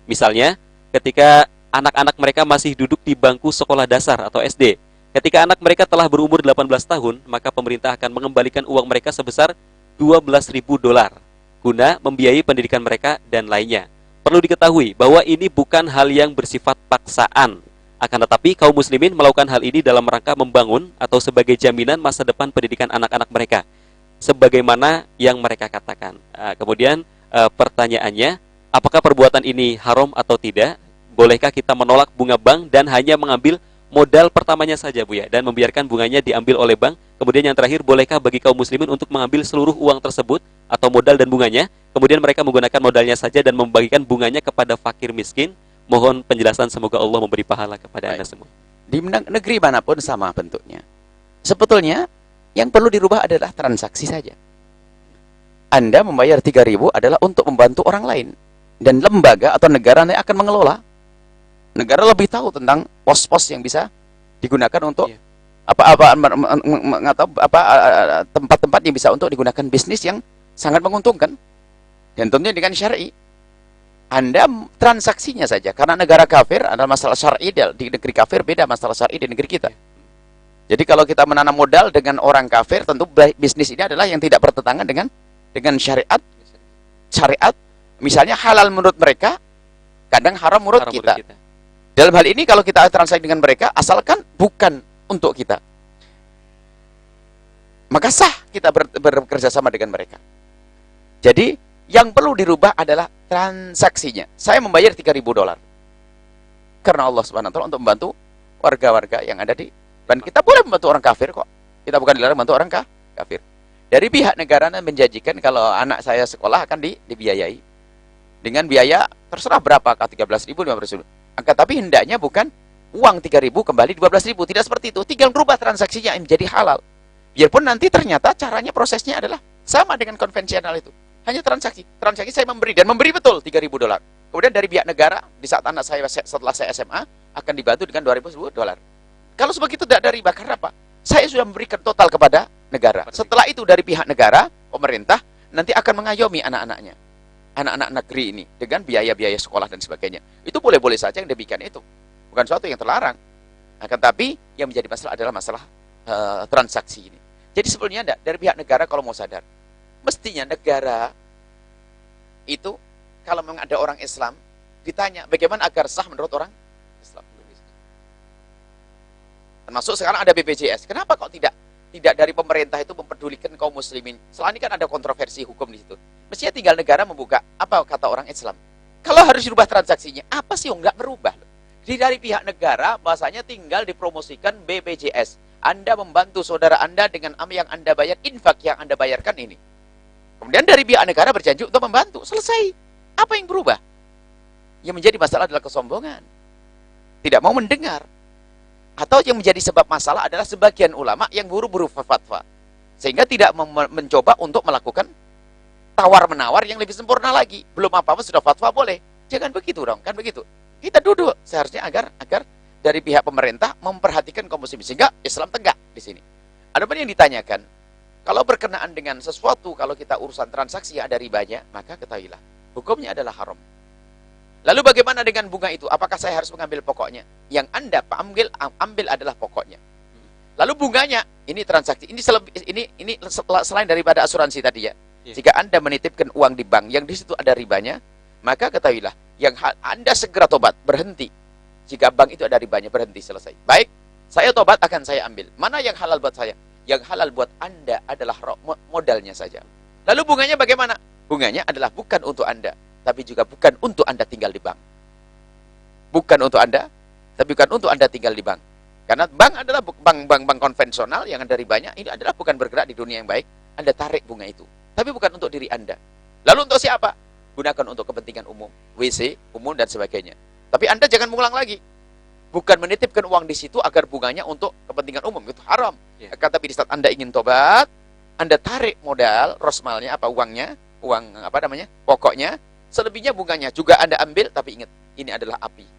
Misalnya, ketika anak-anak mereka masih duduk di bangku sekolah dasar atau SD. Ketika anak mereka telah berumur 18 tahun, maka pemerintah akan mengembalikan uang mereka sebesar $12.000 guna membiayai pendidikan mereka dan lainnya. Perlu diketahui bahwa ini bukan hal yang bersifat paksaan. Akan tetapi kaum muslimin melakukan hal ini dalam rangka membangun atau sebagai jaminan masa depan pendidikan anak-anak mereka, sebagaimana yang mereka katakan. Kemudian pertanyaannya, apakah perbuatan ini haram atau tidak? Bolehkah kita menolak bunga bank dan hanya mengambil modal pertamanya saja, Bu ya, dan membiarkan bunganya diambil oleh bank? Kemudian yang terakhir, bolehkah bagi kaum muslimin untuk mengambil seluruh uang tersebut atau modal dan bunganya, kemudian mereka menggunakan modalnya saja dan membagikan bunganya kepada fakir miskin? Mohon penjelasan, semoga Allah memberi pahala kepada Anda semua. Di negeri manapun sama bentuknya. Sebetulnya yang perlu dirubah adalah transaksi saja. Anda membayar 3.000 adalah untuk membantu orang lain, dan lembaga atau negara yang akan mengelola. Negara lebih tahu tentang pos-pos yang bisa digunakan untuk tempat-tempat yang bisa untuk digunakan bisnis yang sangat menguntungkan, dan tentunya dengan syar'i. Anda transaksinya saja, karena negara kafir adalah masalah syar'i di negeri kafir, beda masalah syar'i di negeri kita. Jadi kalau kita menanam modal dengan orang kafir, tentu bisnis ini adalah yang tidak bertentangan dengan syariat. Syariat misalnya halal menurut mereka, kadang haram menurut kita. Dalam hal ini kalau kita transaksi dengan mereka, asalkan bukan untuk kita, maka sah kita bekerja sama dengan mereka. Jadi yang perlu dirubah adalah transaksinya. Saya membayar $3.000 karena Allah Subhanahu wa taala untuk membantu warga-warga yang ada di, dan kita boleh membantu orang kafir kok. Kita bukan dilarang membantu orang kafir. Dari pihak negara menjanjikan kalau anak saya sekolah akan dibiayai dengan biaya terserah berapa, 13.000, 15.000. Tapi hendaknya bukan uang 3.000 kembali 12.000, tidak seperti itu. Tinggal merubah transaksinya menjadi halal. Biarpun nanti ternyata caranya, prosesnya adalah sama dengan konvensional itu. Hanya transaksi saya memberi, dan memberi betul $3.000. Kemudian dari pihak negara, di saat anak saya setelah saya SMA akan dibantu dengan $2.000. Kalau sebegitu tidak ada riba, karena apa? Saya sudah memberikan total kepada negara. Setelah itu dari pihak negara pemerintah nanti akan mengayomi anak-anaknya, anak-anak negeri ini dengan biaya-biaya sekolah dan sebagainya. Itu boleh-boleh saja yang demikian itu, bukan suatu yang terlarang. Akan tapi yang menjadi masalah adalah masalah transaksi ini. Jadi sebetulnya dari pihak negara kalau mau sadar, mestinya negara itu kalau memang ada orang Islam ditanya bagaimana agar sah menurut orang Islam. Termasuk sekarang ada BPJS. Kenapa kok tidak dari pemerintah itu mempedulikan kaum muslimin? Selama ini kan ada kontroversi hukum di situ. Mestinya tinggal negara membuka apa kata orang Islam. Kalau harus dirubah transaksinya, apa sih yang nggak berubah? Dari pihak negara bahasanya tinggal dipromosikan BPJS. Anda membantu saudara Anda dengan yang Anda bayar, infak yang Anda bayarkan ini. Kemudian dari pihak negara berjanji untuk membantu. Selesai. Apa yang berubah? Yang menjadi masalah adalah kesombongan. Tidak mau mendengar. Atau yang menjadi sebab masalah adalah sebagian ulama yang buru-buru fatwa. Sehingga tidak mencoba untuk melakukan tawar-menawar yang lebih sempurna lagi. Belum apa-apa sudah fatwa boleh. Jangan begitu dong, kan begitu. Kita duduk seharusnya agar dari pihak pemerintah memperhatikan kaum muslimin sehingga Islam tegak di sini. Adapun yang ditanyakan, kalau berkenaan dengan sesuatu, kalau kita urusan transaksi yang ada ribanya, maka ketahuilah hukumnya adalah haram. Lalu bagaimana dengan bunga itu? Apakah saya harus mengambil pokoknya? Yang Anda ambil adalah pokoknya. Lalu bunganya, ini transaksi, ini selain daripada asuransi tadi ya. Jika Anda menitipkan uang di bank yang di situ ada ribanya, maka ketahuilah yang Anda segera tobat, berhenti. Jika bank itu ada ribanya, berhenti, selesai. Baik, saya tobat akan saya ambil. Mana yang halal buat saya? Yang halal buat Anda adalah modalnya saja. Lalu bunganya bagaimana? Bunganya adalah bukan untuk Anda, tapi juga bukan untuk Anda tinggal di bank. Bukan untuk Anda, tapi bukan untuk Anda tinggal di bank. Karena bank adalah bank konvensional yang ada ribanya, ini adalah bukan bergerak di dunia yang baik. Anda tarik bunga itu, tapi bukan untuk diri Anda. Lalu untuk siapa? Gunakan untuk kepentingan umum, WC, umum dan sebagainya. Tapi Anda jangan mengulang lagi. Bukan menitipkan uang di situ agar bunganya untuk kepentingan umum, itu haram. Tapi di saat Anda ingin tobat, Anda tarik modal, rosmalnya, pokoknya, selebihnya bunganya juga Anda ambil, tapi ingat, ini adalah api.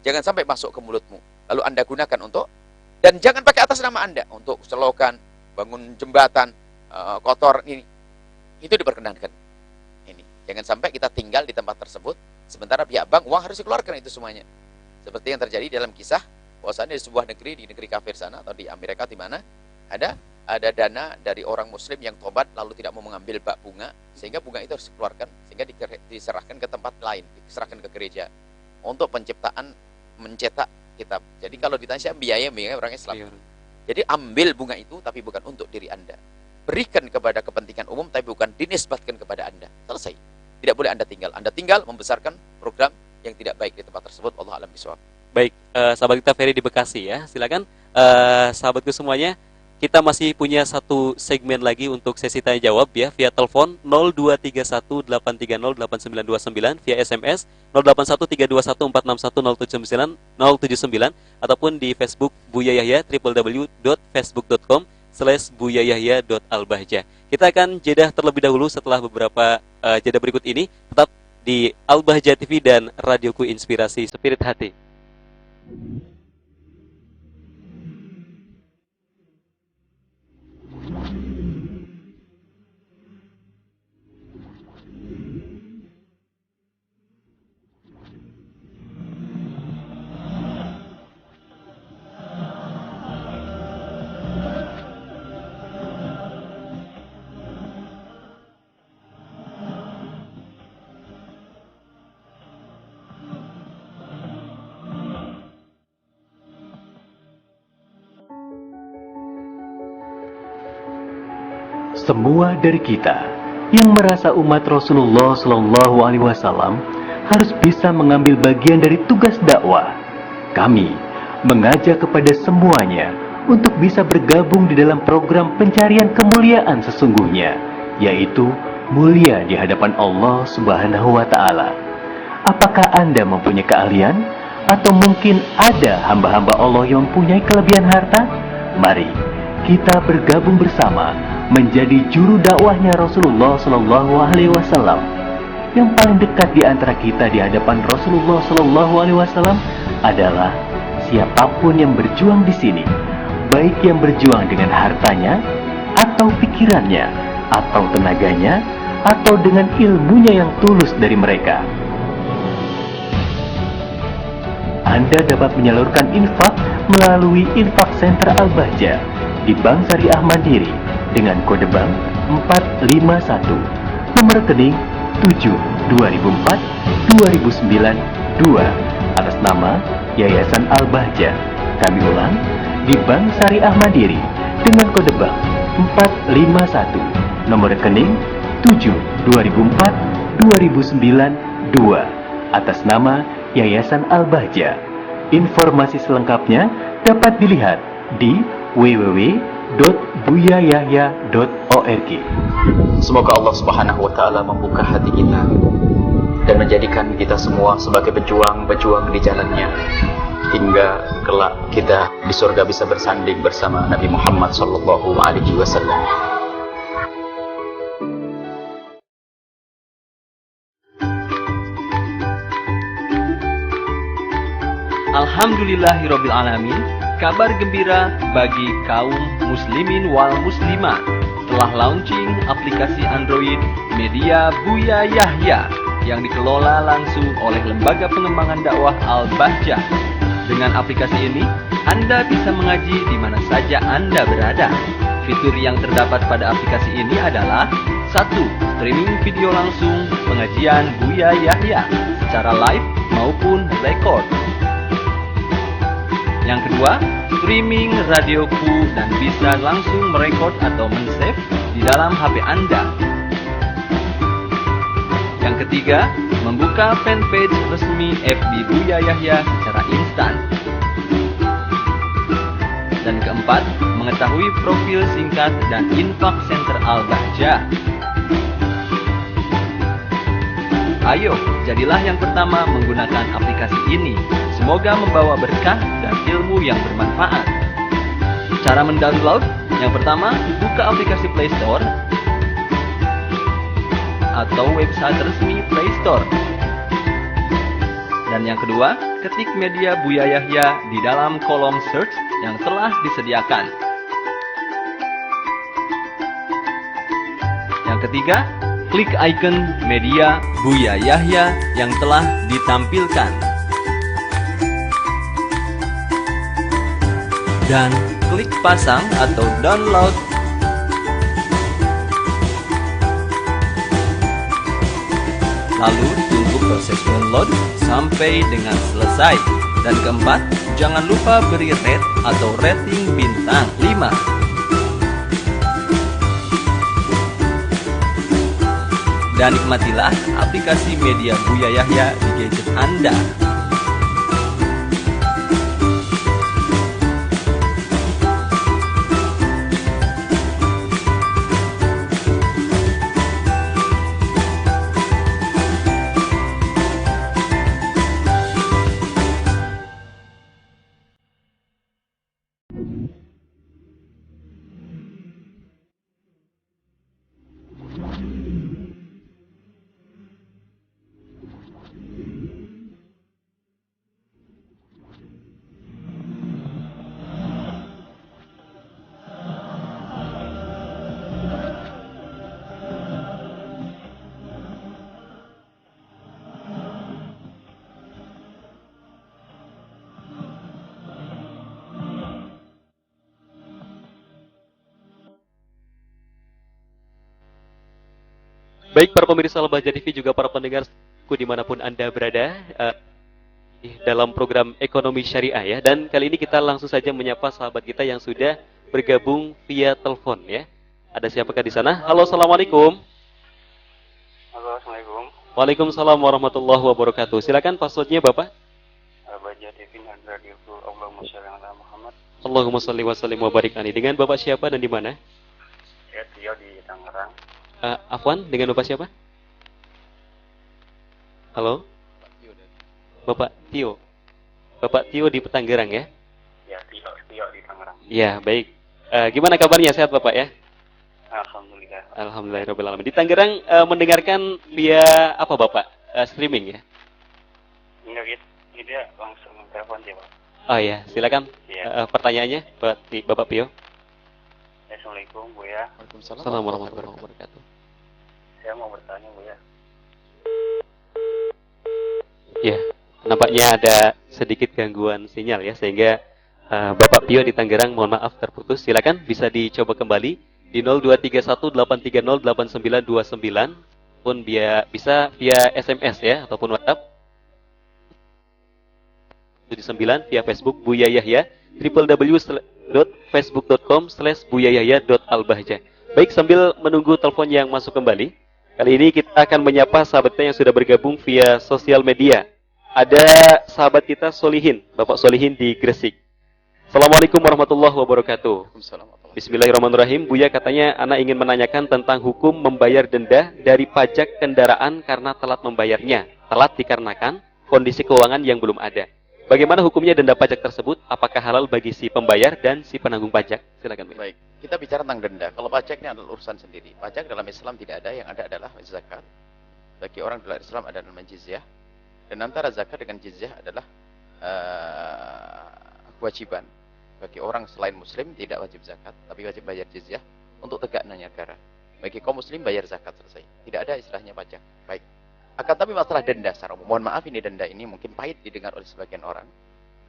Jangan sampai masuk ke mulutmu. Lalu Anda gunakan untuk, dan jangan pakai atas nama Anda, untuk selokan, bangun jembatan, kotor, ini. Itu diperkenankan. Ini. Jangan sampai kita tinggal di tempat tersebut, sementara pihak bank, uang harus dikeluarkan itu semuanya. Seperti yang terjadi dalam kisah, bahwasanya di sebuah negeri, di negeri kafir sana, atau di Amerika, di mana ada dana dari orang muslim yang tobat, lalu tidak mau mengambil bak bunga, sehingga bunga itu harus dikeluarkan, sehingga diserahkan ke tempat lain, diserahkan ke gereja, untuk penciptaan, mencetak kitab. Jadi kalau ditanya, biaya orang Islam. Jadi ambil bunga itu, tapi bukan untuk diri Anda. Berikan kepada kepentingan umum, tapi bukan dinisbatkan kepada Anda. Selesai. Tidak boleh Anda tinggal membesarkan program yang tidak baik di tempat tersebut. Allah alam bisawab. Baik, sahabat kita Ferry di Bekasi ya. Silakan sahabatku semuanya, kita masih punya satu segmen lagi untuk sesi tanya jawab ya, via telepon 02318308929, via SMS 081321461079 ataupun di Facebook Buya Yahya, www.facebook.com/buyayahya.albahjah. Kita akan jeda terlebih dahulu setelah beberapa jeda berikut ini. Tetap di Al-Bahjah TV dan Radioku Inspirasi Spirit Hati. Semua dari kita yang merasa umat Rasulullah Shallallahu Alaihi Wasallam harus bisa mengambil bagian dari tugas dakwah. Kami mengajak kepada semuanya untuk bisa bergabung di dalam program pencarian kemuliaan sesungguhnya, yaitu mulia di hadapan Allah Subhanahu Wa Taala. Apakah Anda mempunyai keahlian? Atau mungkin ada hamba-hamba Allah yang mempunyai kelebihan harta? Mari kita bergabung bersama menjadi juru dakwahnya Rasulullah Sallallahu Alaihi Wasallam. Yang paling dekat di antara kita di hadapan Rasulullah Sallallahu Alaihi Wasallam adalah siapapun yang berjuang di sini, baik yang berjuang dengan hartanya atau pikirannya atau tenaganya, atau dengan ilmunya yang tulus dari mereka. Anda dapat menyalurkan infak melalui Infak Center Al-Bahjah di Bank Syariah Mandiri dengan kode bank 451, nomor rekening 7-2004-2009-2 atas nama Yayasan Al-Bahjah. Kami ulang, di Bank Syariah Mandiri dengan kode bank 451, nomor rekening 7-2004-2009-2 atas nama Yayasan Al-Bahjah. Informasi selengkapnya dapat dilihat di www.buyayahya.org. Semoga Allah Subhanahu wa taala membuka hati kita dan menjadikan kita semua sebagai pejuang-pejuang di jalannya hingga kelak kita di surga bisa bersanding bersama Nabi Muhammad sallallahu alaihi wasallam. Alhamdulillahirrabbilalamin. Kabar gembira bagi kaum muslimin wal muslimah. Telah launching aplikasi Android Media Buya Yahya yang dikelola langsung oleh Lembaga Pengembangan Dakwah Al-Bahjah. Dengan aplikasi ini, Anda bisa mengaji di mana saja Anda berada. Fitur yang terdapat pada aplikasi ini adalah 1. Streaming video langsung pengajian Buya Yahya secara live maupun record. Yang kedua, streaming radioku dan bisa langsung merekod atau men-save di dalam HP Anda. Yang ketiga, membuka fanpage resmi FB Buya Yahya secara instan. Dan keempat, mengetahui profil singkat dan infak center Al-Bahjah. Ayo, jadilah yang pertama menggunakan aplikasi ini. Semoga membawa berkah dan ilmu yang bermanfaat. Cara mendownload, yang pertama, buka aplikasi Play Store atau website resmi Play Store. Dan yang kedua, ketik media Buya Yahya di dalam kolom search yang telah disediakan. Yang ketiga, klik icon media Buya Yahya yang telah ditampilkan. Dan klik pasang atau download. Lalu tunggu proses download sampai dengan selesai. Dan keempat, jangan lupa beri rate atau rating bintang 5. Dan nikmatilah aplikasi media Buya Yahya di gadget Anda. Baik para pemirsa Al-Bahjah TV juga para pendengarku dimanapun Anda berada dalam program Ekonomi Syariah ya. Dan kali ini kita langsung saja menyapa sahabat kita yang sudah bergabung via telepon ya. Ada siapakah di sana? Halo, assalamualaikum. Halo, assalamualaikum. Waalaikumsalam warahmatullahi wabarakatuh. Silakan passwordnya Bapak. Al-Bahjah TV dan Radio Allahumma sholli ala Muhammad. Allahumma sholli wa sallim wa barik alaihi. Dengan Bapak siapa dan di mana? Ya, Tio di Tangerang. Afwan, dengan Bapak siapa? Halo? Bapak Tio. Bapak Tio di Petanggerang ya? Ya, Tio di Tangerang. Ya, baik. Gimana kabarnya? Sehat Bapak ya? Alhamdulillah. Alhamdulillahirabbil alamin. Di Tangerang mendengarkan via apa Bapak? Streaming ya? Enggak gitu. Dia langsung telepon dia, Pak. Oh ya, silakan. Iya. Pertanyaannya Bapak Pio. Ya, Assalamualaikum Buya. Waalaikumsalam Assalamualaikum warahmatullahi wabarakatuh. Saya mau bertanya Buya. Ya, nampaknya ada sedikit gangguan sinyal ya, sehingga Bapak Pio di Tangerang mohon maaf terputus. Silakan bisa dicoba kembali di 0231830899 pun bisa via SMS ya ataupun WhatsApp 79 via Facebook Buya Yahya www.facebook.com/buyayahya.albahjah. Baik, sambil menunggu telepon yang masuk kembali, kali ini kita akan menyapa sahabat kita yang sudah bergabung via sosial media. Ada sahabat kita Solihin, Bapak Solihin di Gresik. Assalamualaikum warahmatullahi wabarakatuh. Waalaikumsalam. Bismillahirrahmanirrahim. Buya katanya, anak ingin menanyakan tentang hukum membayar denda dari pajak kendaraan karena telat membayarnya. Telat dikarenakan kondisi keuangan yang belum ada. Bagaimana hukumnya denda pajak tersebut? Apakah halal bagi si pembayar dan si penanggung pajak? Silakan, Buya. Baik, kita bicara tentang denda. Kalau pajak ini adalah urusan sendiri. Pajak dalam Islam tidak ada, yang ada adalah zakat. Bagi orang dalam Islam ada namanya jizyah. Dan antara zakat dengan jizyah adalah kewajiban. Bagi orang selain muslim tidak wajib zakat, tapi wajib bayar jizyah untuk tegaknya negara. Bagi kaum muslim bayar zakat, selesai. Tidak ada istilahnya pajak. Baik. Akan tapi masalah denda secara umum, mohon maaf ini denda ini mungkin pahit didengar oleh sebagian orang.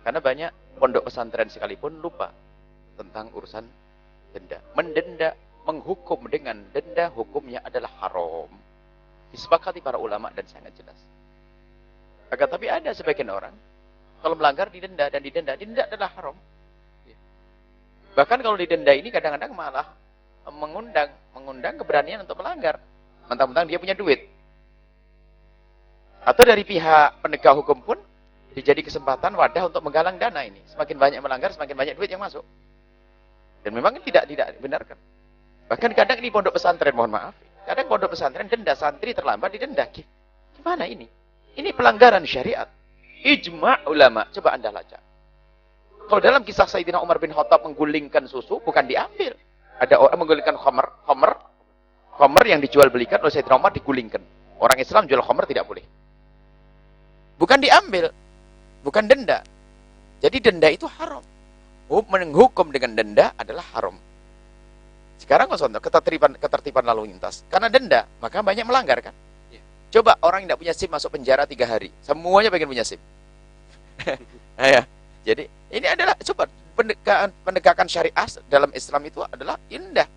Karena banyak pondok pesantren sekalipun lupa tentang urusan denda. Mendenda, menghukum dengan denda, hukumnya adalah haram. Disepakati para ulama dan sangat jelas. Akan tapi ada sebagian orang, kalau melanggar didenda dan didenda adalah haram. Bahkan kalau didenda ini kadang-kadang malah mengundang keberanian untuk melanggar. Mentang-mentang dia punya duit. Atau dari pihak penegak hukum pun dijadi kesempatan wadah untuk menggalang dana ini. Semakin banyak melanggar, semakin banyak duit yang masuk. Dan memang tidak dibenarkan. Bahkan kadang ini pondok pesantren, mohon maaf. Kadang pondok pesantren denda santri terlambat didenda. Gimana ini? Ini pelanggaran syariat. Ijma' ulama. Coba Anda baca. Kalau dalam kisah Sayyidina Umar bin Khattab menggulingkan susu, bukan diambil. Ada orang menggulingkan khamr yang dijual belikan oleh Sayyidina Umar digulingkan. Orang Islam jual khamr tidak boleh. Bukan diambil. Bukan denda. Jadi denda itu haram. Menghukum dengan denda adalah haram. Sekarang contoh ketertiban lalu lintas. Karena denda, maka banyak melanggar kan? Coba orang yang tidak punya SIM masuk penjara 3 hari. Semuanya pengen punya SIM. Ya. Jadi ini adalah coba penegakan syariah dalam Islam itu adalah indah.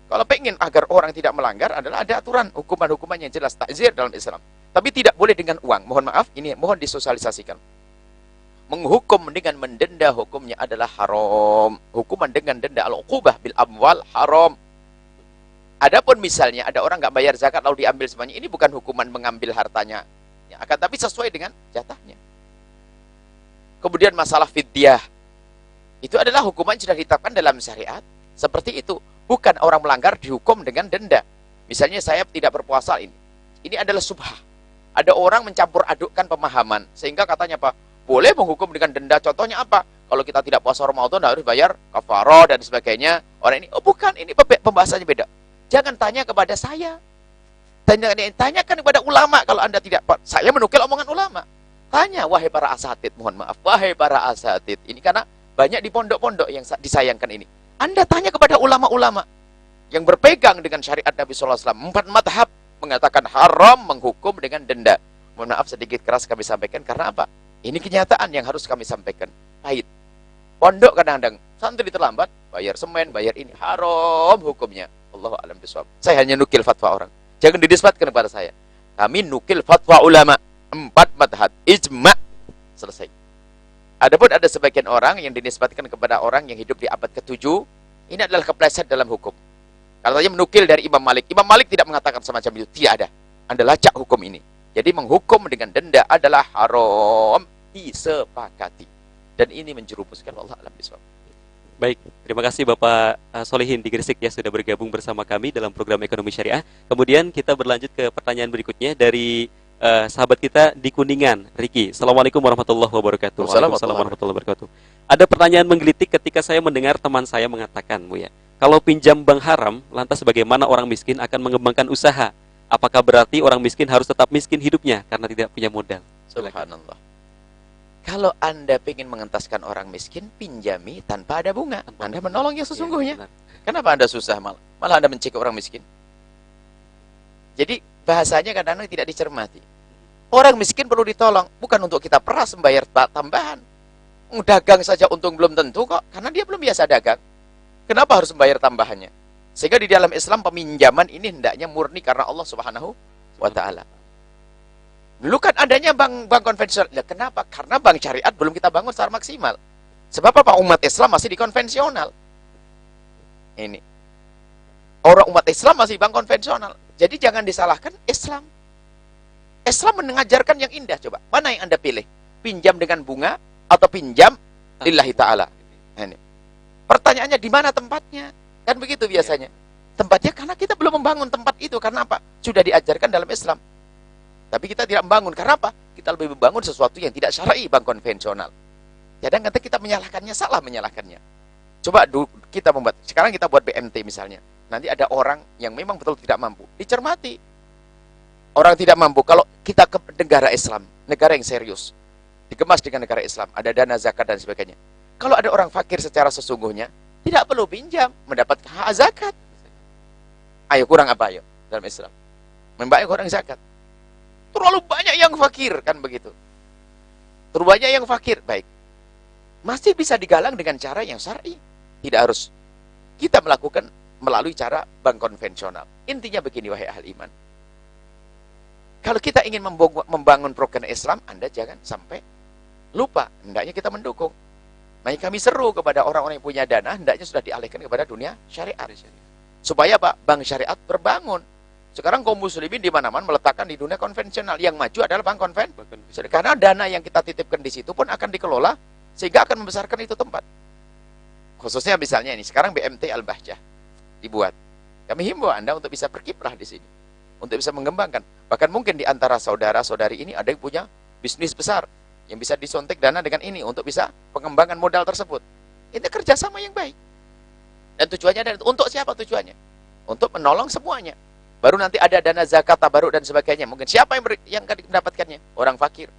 Kalau pengen agar orang tidak melanggar adalah ada aturan hukuman-hukuman yang jelas, takzir dalam Islam. Tapi tidak boleh dengan uang. Mohon maaf, ini mohon disosialisasikan. Menghukum dengan mendenda hukumnya adalah haram. Hukuman dengan denda al-uqubah bil amwal haram. Adapun misalnya ada orang nggak bayar zakat lalu diambil semuanya, ini bukan hukuman mengambil hartanya. Ya, akan tapi sesuai dengan jatahnya. Kemudian masalah fidyah. Itu adalah hukuman yang sudah ditetapkan dalam syariat. Seperti itu. Bukan orang melanggar dihukum dengan denda. Misalnya saya tidak berpuasa ini. Ini adalah subhah. Ada orang mencampur adukkan pemahaman. Sehingga katanya apa? Boleh menghukum dengan denda. Contohnya apa? Kalau kita tidak puasa Ramadan harus bayar kafarah dan sebagainya. Orang ini, oh bukan, ini pembahasannya beda. Jangan tanya kepada saya. Tanyakan kepada ulama kalau Anda tidak. Saya menukil omongan ulama. Tanya, wahai para asatid, mohon maaf. Wahai para asatid. Ini karena banyak di pondok-pondok yang disayangkan ini. Anda tanya kepada ulama-ulama yang berpegang dengan syariat Nabi SAW. 4 madhab mengatakan haram menghukum dengan denda. Mohon maaf sedikit keras kami sampaikan. Karena apa? Ini kenyataan yang harus kami sampaikan. Pahit. Pondok kadang-kadang santri terlambat, bayar semen, bayar ini. Haram hukumnya. Allahu a'lam bishawab. Saya hanya nukil fatwa orang. Jangan didisbatkan kepada saya. Kami nukil fatwa ulama. 4 madhab. Ijma'. Selesai. Adapun ada sebagian orang yang dinisbatkan kepada orang yang hidup di abad ke-7, ini adalah kepleset dalam hukum. Katanya menukil dari Imam Malik. Imam Malik tidak mengatakan semacam itu. Tidak ada. Anda lacak hukum ini. Jadi menghukum dengan denda adalah haram, disepakati. Dan ini menjerumuskan, wallahu a'lam bishawab. Baik, terima kasih Bapak Solihin di Gresik ya sudah bergabung bersama kami dalam program Ekonomi Syariah. Kemudian kita berlanjut ke pertanyaan berikutnya dari sahabat kita di Kuningan, Riki. Assalamualaikum warahmatullahi wabarakatuh. Waalaikumsalam warahmatullahi wabarakatuh. Ada pertanyaan menggelitik ketika saya mendengar teman saya mengatakan, Bu ya, kalau pinjam bank haram, lantas bagaimana orang miskin akan mengembangkan usaha? Apakah berarti orang miskin harus tetap miskin hidupnya karena tidak punya modal? Subhanallah. Kalau Anda ingin mengentaskan orang miskin, pinjami tanpa ada bunga. Anda menolong yang sesungguhnya. benar. Kenapa Anda susah malah? Malah Anda mencegah orang miskin. Jadi bahasanya kadang-kadang tidak dicermati. Orang miskin perlu ditolong, bukan untuk kita peras membayar tambahan. Dagang saja untung belum tentu kok, karena dia belum biasa dagang. Kenapa harus membayar tambahannya? Sehingga di dalam Islam peminjaman ini hendaknya murni karena Allah Subhanahu wa taala. Dulu kan adanya bank konvensional. Ya, kenapa? Karena bank syariat belum kita bangun secara maksimal. Sebab apa? Umat Islam masih di konvensional. Ini. Orang umat Islam masih bank konvensional. Jadi jangan disalahkan Islam. Islam mengajarkan yang indah. Coba, mana yang Anda pilih? Pinjam dengan bunga atau pinjam lillahi ta'ala? Ini. Pertanyaannya di mana tempatnya? Kan begitu biasanya. Tempatnya karena kita belum membangun tempat itu. Karena apa? Sudah diajarkan dalam Islam. Tapi kita tidak membangun. Karena apa? Kita lebih membangun sesuatu yang tidak syar'i, bank konvensional. Kadang-kadang kita menyalahkannya, salah menyalahkannya. Coba kita membuat, sekarang kita buat BMT misalnya. Nanti ada orang yang memang betul tidak mampu. Dicermati. Orang tidak mampu. Kalau kita ke negara Islam, negara yang serius, dikemas dengan negara Islam, ada dana zakat dan sebagainya. Kalau ada orang fakir secara sesungguhnya, tidak perlu pinjam, mendapat hak zakat. Ayo, kurang apa ayo dalam Islam? Membayar kurang zakat. Terlalu banyak yang fakir, kan begitu. Terlalu banyak yang fakir, baik. Masih bisa digalang dengan cara yang syar'i. Tidak harus kita melakukan melalui cara bank konvensional. Intinya begini, wahai ahli iman. Kalau kita ingin membangun program Islam, Anda jangan sampai lupa. Hendaknya kita mendukung. Makanya kami seru kepada orang-orang yang punya dana, hendaknya sudah dialihkan kepada dunia syariat. Supaya apa? Bank syariat berbangun. Sekarang kaum muslimin di mana-mana meletakkan di dunia konvensional. Yang maju adalah bank konvensional. Karena dana yang kita titipkan di situ pun akan dikelola sehingga akan membesarkan itu tempat. Khususnya misalnya ini, sekarang BMT Al-Bahjah dibuat. Kami himbau Anda untuk bisa berkiprah di sini. Untuk bisa mengembangkan. Bahkan mungkin di antara saudara-saudari ini ada yang punya bisnis besar yang bisa disontek dana dengan ini untuk bisa pengembangan modal tersebut. Ini kerjasama yang baik. Dan tujuannya adalah untuk siapa tujuannya? Untuk menolong semuanya. Baru nanti ada dana zakat, tabaruk dan sebagainya. Mungkin siapa yang akan mendapatkannya? Orang fakir.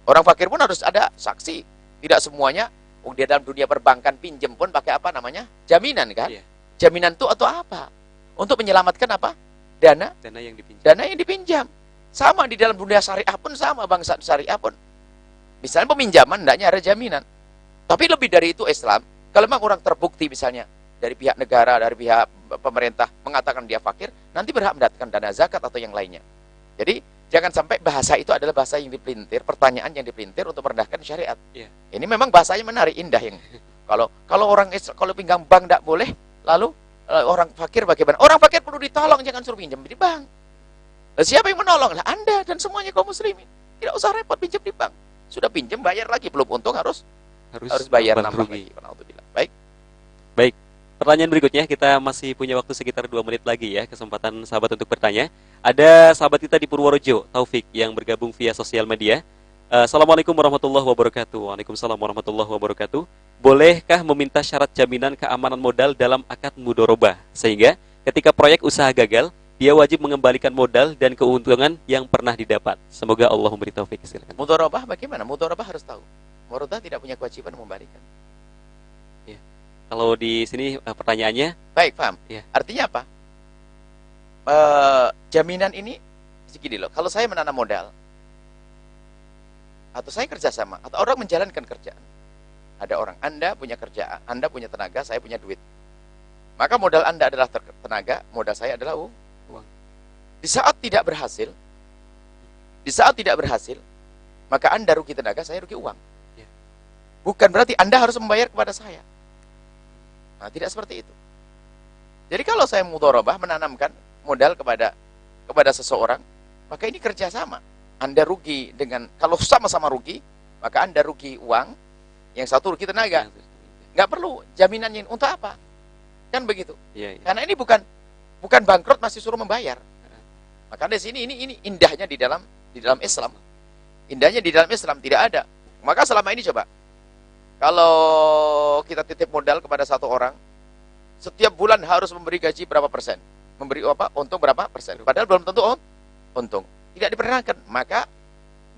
Orang fakir pun harus ada saksi. Tidak semuanya. Di dalam dunia perbankan pinjam pun pakai apa namanya? Jaminan kan? Iya. Jaminan itu atau apa? Untuk menyelamatkan apa? Dana yang dipinjam. Dana yang dipinjam. Sama di dalam dunia syariah pun sama, bangsa syariah pun. Misalnya peminjaman hendaknya ada jaminan. Tapi lebih dari itu Islam, kalau memang orang terbukti misalnya dari pihak negara, dari pihak pemerintah mengatakan dia fakir, nanti berhak mendapatkan dana zakat atau yang lainnya. Jadi jangan sampai bahasa itu adalah bahasa yang dipelintir, pertanyaan yang dipelintir untuk merendahkan syariat. Yeah. Ini memang bahasanya menarik, indah yang kalau orang kalau pinggang bank tidak boleh, lalu orang fakir bagaimana? Orang fakir perlu ditolong, jangan suruh pinjam di bank. Lalu siapa yang menolong? Lah Anda dan semuanya kaum muslimin. Tidak usah repot pinjam di bank. Sudah pinjam bayar lagi, belum untung harus bayar nambah lagi. Baik. Baik. Pertanyaan berikutnya, kita masih punya waktu sekitar 2 menit lagi ya, kesempatan sahabat untuk bertanya. Ada sahabat kita di Purworejo, Taufik, yang bergabung via sosial media. Assalamualaikum warahmatullahi wabarakatuh. Waalaikumsalam warahmatullahi wabarakatuh. Bolehkah meminta syarat jaminan keamanan modal dalam akad mudharabah? Sehingga ketika proyek usaha gagal, dia wajib mengembalikan modal dan keuntungan yang pernah didapat. Semoga Allah memberi taufik. Silakan. Mudharabah bagaimana? Mudharabah harus tahu. Mudharabah tidak punya kewajiban membalikan. Ya. Kalau di sini pertanyaannya, baik, paham. Ya. Artinya apa? Jaminan ini segini loh. Kalau saya menanam modal, atau saya kerjasama, atau orang menjalankan kerjaan, ada orang, Anda punya kerjaan, Anda punya tenaga, saya punya duit. Maka modal Anda adalah tenaga, modal saya adalah uang. Di saat tidak berhasil, maka Anda rugi tenaga, saya rugi uang. Ya. Bukan berarti Anda harus membayar kepada saya. Nah, tidak seperti itu. Jadi kalau saya mudharabah, menanamkan modal kepada seseorang, maka ini kerjasama. Anda rugi dengan, kalau sama-sama rugi, maka Anda rugi uang, yang satu rugi tenaga. Nggak perlu jaminannya untuk apa? Kan begitu. Ya. Karena ini bukan bangkrut masih suruh membayar. Maka di sini ini indahnya di dalam Islam. Indahnya di dalam Islam tidak ada. Maka selama ini coba, kalau kita titip modal kepada satu orang, setiap bulan harus memberi gaji berapa persen, memberi apa? Untung berapa persen. Padahal belum tentu untung. Tidak diperkenankan. Maka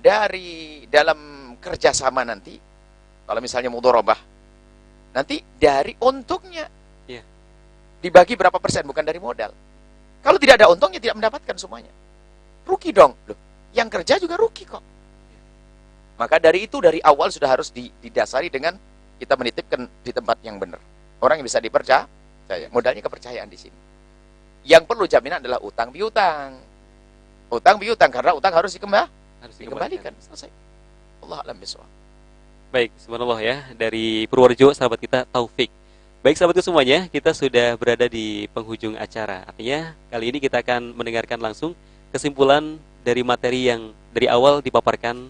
dari dalam kerjasama nanti, kalau misalnya mudharabah, nanti dari untungnya Iya. dibagi berapa persen, bukan dari modal. Kalau tidak ada untungnya tidak mendapatkan semuanya. Rugi dong. Loh, yang kerja juga rugi kok. Maka dari itu dari awal sudah harus didasari dengan kita menitipkan di tempat yang benar. Orang yang bisa dipercaya, modalnya kepercayaan di sini. Yang perlu jaminan adalah utang piutang. Utang piutang karena utang harus dikembalikan. Selesai. Allah alam bisawab. Baik, subhanallah ya, dari Purworejo sahabat kita Taufik. Baik sahabatku semuanya, kita sudah berada di penghujung acara. Artinya kali ini kita akan mendengarkan langsung kesimpulan dari materi yang dari awal dipaparkan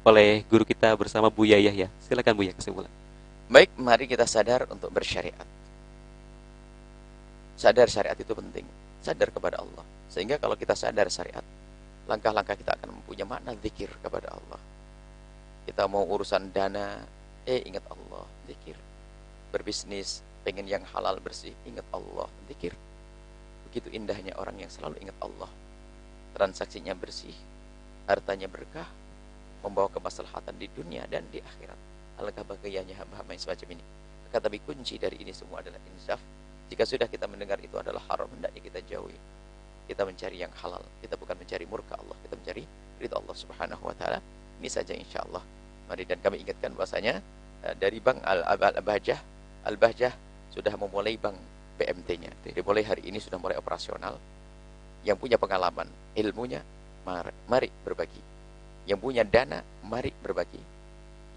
oleh guru kita bersama Buya Yahya. Silakan Buya, kesimpulan. Baik, mari kita sadar untuk bersyariat. Sadar syariat itu penting. Sadar kepada Allah. Sehingga kalau kita sadar syariat, langkah-langkah kita akan mempunyai makna zikir kepada Allah. Kita mau urusan dana, ingat Allah, zikir. Berbisnis, pengen yang halal bersih, ingat Allah, zikir. Begitu indahnya orang yang selalu ingat Allah. Transaksinya bersih, hartanya berkah, membawa kemaslahatan di dunia dan di akhirat. Alangkah bahagianya hamba-hamba yang semacam ini. Tapi kunci dari ini semua adalah insaf. Jika sudah kita mendengar itu adalah haram, hendaknya kita jauhi. Kita mencari yang halal. Kita bukan mencari murka Allah, kita mencari ridha Allah Subhanahu wa taala. Ini saja insyaallah. Mari, dan kami ingatkan bahwasanya dari Bank Al-Bahjah sudah memulai bank BMT-nya. Dimulai hari ini sudah mulai operasional. Yang punya pengalaman, ilmunya, mari berbagi. Yang punya dana, mari berbagi.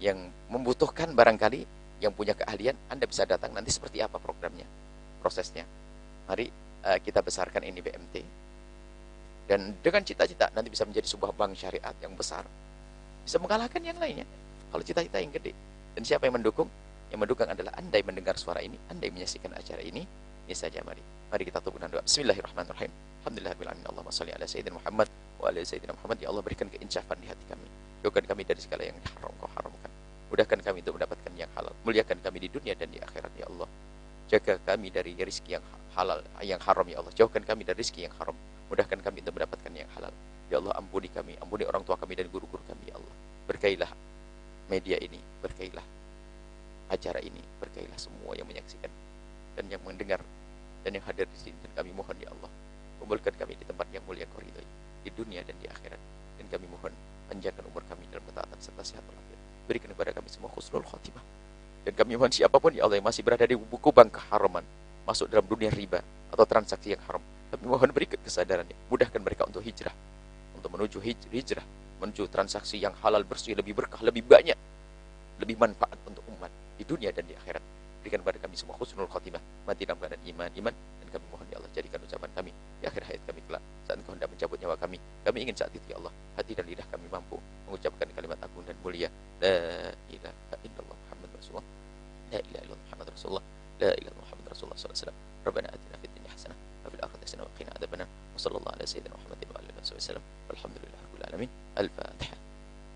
Yang membutuhkan barangkali, yang punya keahlian, Anda bisa datang nanti seperti apa programnya, prosesnya. Mari kita besarkan ini BMT. Dan dengan cita-cita nanti bisa menjadi sebuah bank syariat yang besar. Bisa mengalahkan yang lainnya. Kalau cita-cita yang gede. Dan siapa yang mendukung? Yang mendukung adalah Anda yang mendengar suara ini, Anda yang menyaksikan acara ini. Ini saja, mari. Mari kita tubuh dan doa. Bismillahirrahmanirrahim. Alhamdulillahirrahmanirrahim. Allahumma salli ala Sayyidina Muhammad wa ala Sayyidina Muhammad. Ya Allah, berikan keinsafan di hati kami. Jauhkan kami dari segala yang haram Kau haramkan. Mudahkan kami untuk mendapatkan yang halal. Muliakan kami di dunia dan di akhirat, ya Allah. Jaga kami dari rezeki yang halal, yang haram, ya Allah. Jauhkan kami dari rezeki yang haram. Mudahkan kami untuk mendapatkan yang halal. Ya Allah, ampuni kami, ampuni orang tua kami dan guru-guru kami, ya Allah. Berkailah media ini, berkailah acara ini, berkailah semua yang menyaksikan dan yang mendengar dan yang hadir di sini. Dan kami mohon, ya Allah, kumpulkan kami di tempat yang mulia Kau ridhoi, di dunia dan di akhirat. Dan kami mohon panjangkan umur kami dalam ketaatan serta sehat walafiat. Berikan kepada kami semua husnul khotimah. Dan kami mohon siapapun, ya Allah, yang masih berada di kubang keharaman, masuk dalam dunia riba atau transaksi yang haram, kami mohon berikan kesadarannya. Mudahkan mereka untuk hijrah, untuk menuju hijrah, menuju transaksi yang halal, bersih, lebih berkah, lebih banyak, lebih manfaat untuk umat di dunia dan di akhirat. Berikan kepada kami semua husnul khotimah, mati dalam keadaan iman. Dan kami mohon, ya Allah, jadikan ucapan kami di akhir hayat kami kelak, saat Engkau hendak mencabut nyawa kami. Kami ingin saat itu, ya Allah, hati dan lidah kami mampu mengucapkan kalimat agung dan mulia, la ilaha illallah Muhammad Rasulullah, la ilaha illallah Muhammad Rasulullah, la ilaha illallah Muhammad Rasulullah sallallahu alaihi wasallam. Rabbana atina fid dunya hasanah wa fil akhirati hasanah wa qina adzabannar. Wa sallallahu ala sayyidina Muhammadin wa alihi wasallam. Walhamdulillahirabbil alamin. Al-Fatihah.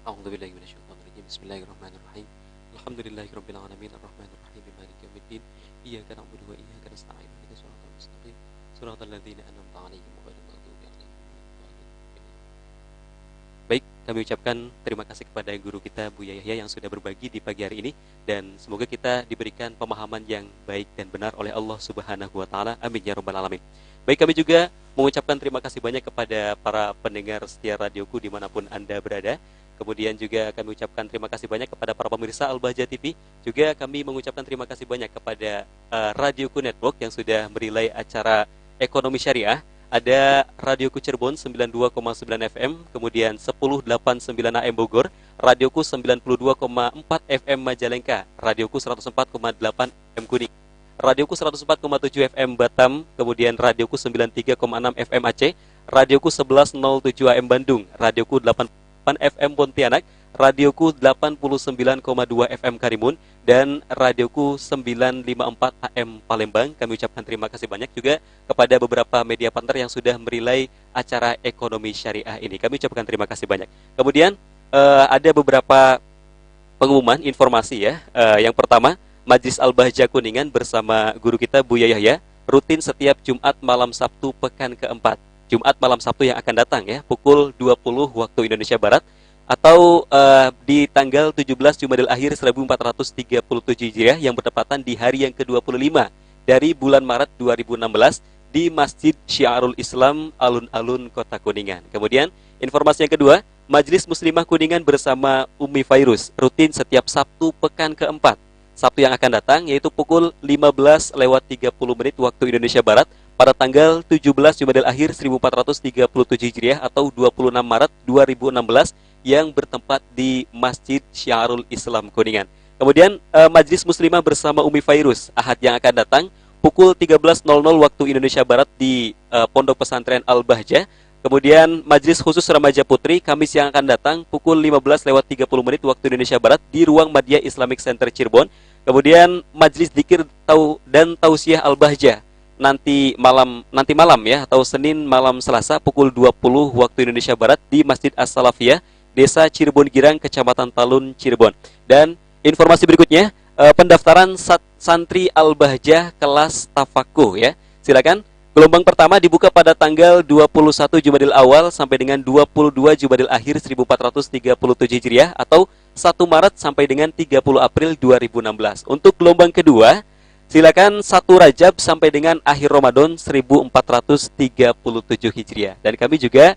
A'udzu billahi minasyaitonir rajim. Bismillahirrahmanirrahim. Alhamdulillahirabbil alamin arrahmanir rahim maliki yaumiddin. Iyyaka na'budu wa iyyaka nasta'in. Ihdinas siratal mustaqim. Siratal ladzina an'amta 'alaihim ghairil maghdubi 'alaihim waladdallin. Baik, kami ucapkan terima kasih kepada guru kita Buya Yahya yang sudah berbagi di pagi hari ini, dan semoga kita diberikan pemahaman yang baik dan benar oleh Allah Subhanahu wa taala. Amin ya rabbal alamin. Baik, kami juga mengucapkan terima kasih banyak kepada para pendengar setia radioku dimanapun Anda berada. Kemudian juga kami ucapkan terima kasih banyak kepada para pemirsa Al-Bahjah TV. Juga kami mengucapkan terima kasih banyak kepada Radioku Network yang sudah merilai acara Ekonomi Syariah. Ada Radioku Cirebon 92,9 FM, kemudian 1089 AM Bogor, Radioku 92,4 FM Majalengka, Radioku 104,8 FM Kuning, Radioku 104,7 FM Batam, kemudian Radioku 93,6 FM Aceh, Radioku 1107 AM Bandung, Radioku 88 FM Pontianak, Radioku 89,2 FM Karimun, dan Radioku 954 AM Palembang. Kami ucapkan terima kasih banyak juga kepada beberapa media partner yang sudah merilai acara Ekonomi Syariah ini. Kami ucapkan terima kasih banyak. Kemudian ada beberapa pengumuman informasi ya. Yang pertama, Majlis Al-Bahjah Kuningan bersama guru kita Buya Yahya rutin setiap Jumat malam Sabtu pekan keempat. Jumat malam Sabtu yang akan datang ya, pukul 20 waktu Indonesia Barat. atau di tanggal 17 Jumadil Akhir 1437 Hijriah yang bertepatan di hari yang ke-25 dari bulan Maret 2016 di Masjid Syiarul Islam Alun-Alun Kota Kuningan. Kemudian informasi yang kedua, Majelis Muslimah Kuningan bersama Umi Fairuz rutin setiap Sabtu pekan keempat. Sabtu yang akan datang yaitu pukul 15:30 waktu Indonesia Barat pada tanggal 17 Jumadil Akhir 1437 Hijriah atau 26 Maret 2016 yang bertempat di Masjid Syiarul Islam Kuningan. Kemudian Majelis Muslimah bersama Umi Fairuz Ahad yang akan datang pukul 13.00 waktu Indonesia Barat di Pondok Pesantren Al-Bahjah. Kemudian Majelis Khusus Remaja Putri Kamis yang akan datang pukul 15:30 waktu Indonesia Barat di Ruang Madya Islamic Center Cirebon. Kemudian Majelis Dzikir dan Tausiah Al-Bahjah nanti malam ya, atau Senin malam Selasa pukul 20 waktu Indonesia Barat di Masjid As-Salafiyah, Desa Cirebon Girang, Kecamatan Talun, Cirebon. Dan informasi berikutnya, pendaftaran santri Al-Bahjah kelas tafakuh ya. Silakan. Gelombang pertama dibuka pada tanggal 21 Jumadil Awal sampai dengan 22 Jumadil Akhir 1437 Hijriah atau 1 Maret sampai dengan 30 April 2016. Untuk gelombang kedua, silakan 1 Rajab sampai dengan akhir Ramadan 1437 Hijriah. Dan kami juga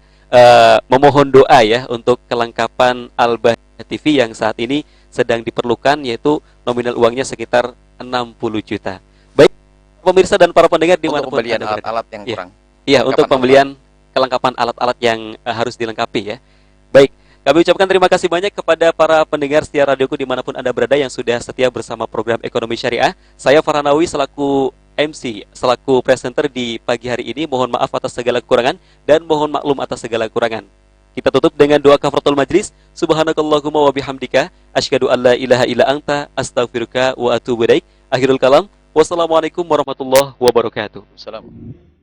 memohon doa ya untuk kelengkapan Al-Bahjah TV yang saat ini sedang diperlukan, yaitu nominal uangnya sekitar 60 juta. Baik pemirsa dan para pendengar Untuk dimanapun pembelian Anda berada. alat-alat yang kurang. Iya, untuk pembelian kelengkapan alat-alat yang harus dilengkapi ya. Baik, kami ucapkan terima kasih banyak kepada para pendengar setia radioku dimanapun Anda berada yang sudah setia bersama program Ekonomi Syariah. Saya Farhanawi selaku MC, selaku presenter di pagi hari ini. Mohon maaf atas segala kekurangan dan mohon maklum atas segala kekurangan. Kita tutup dengan doa kafaratul majlis. Subhanakallahumma wa bihamdika asyhadu an la ilaha illa anta astaghfiruka wa atubu ilaik. Akhirul kalam. Wassalamualaikum warahmatullahi wabarakatuh. Assalamualaikum.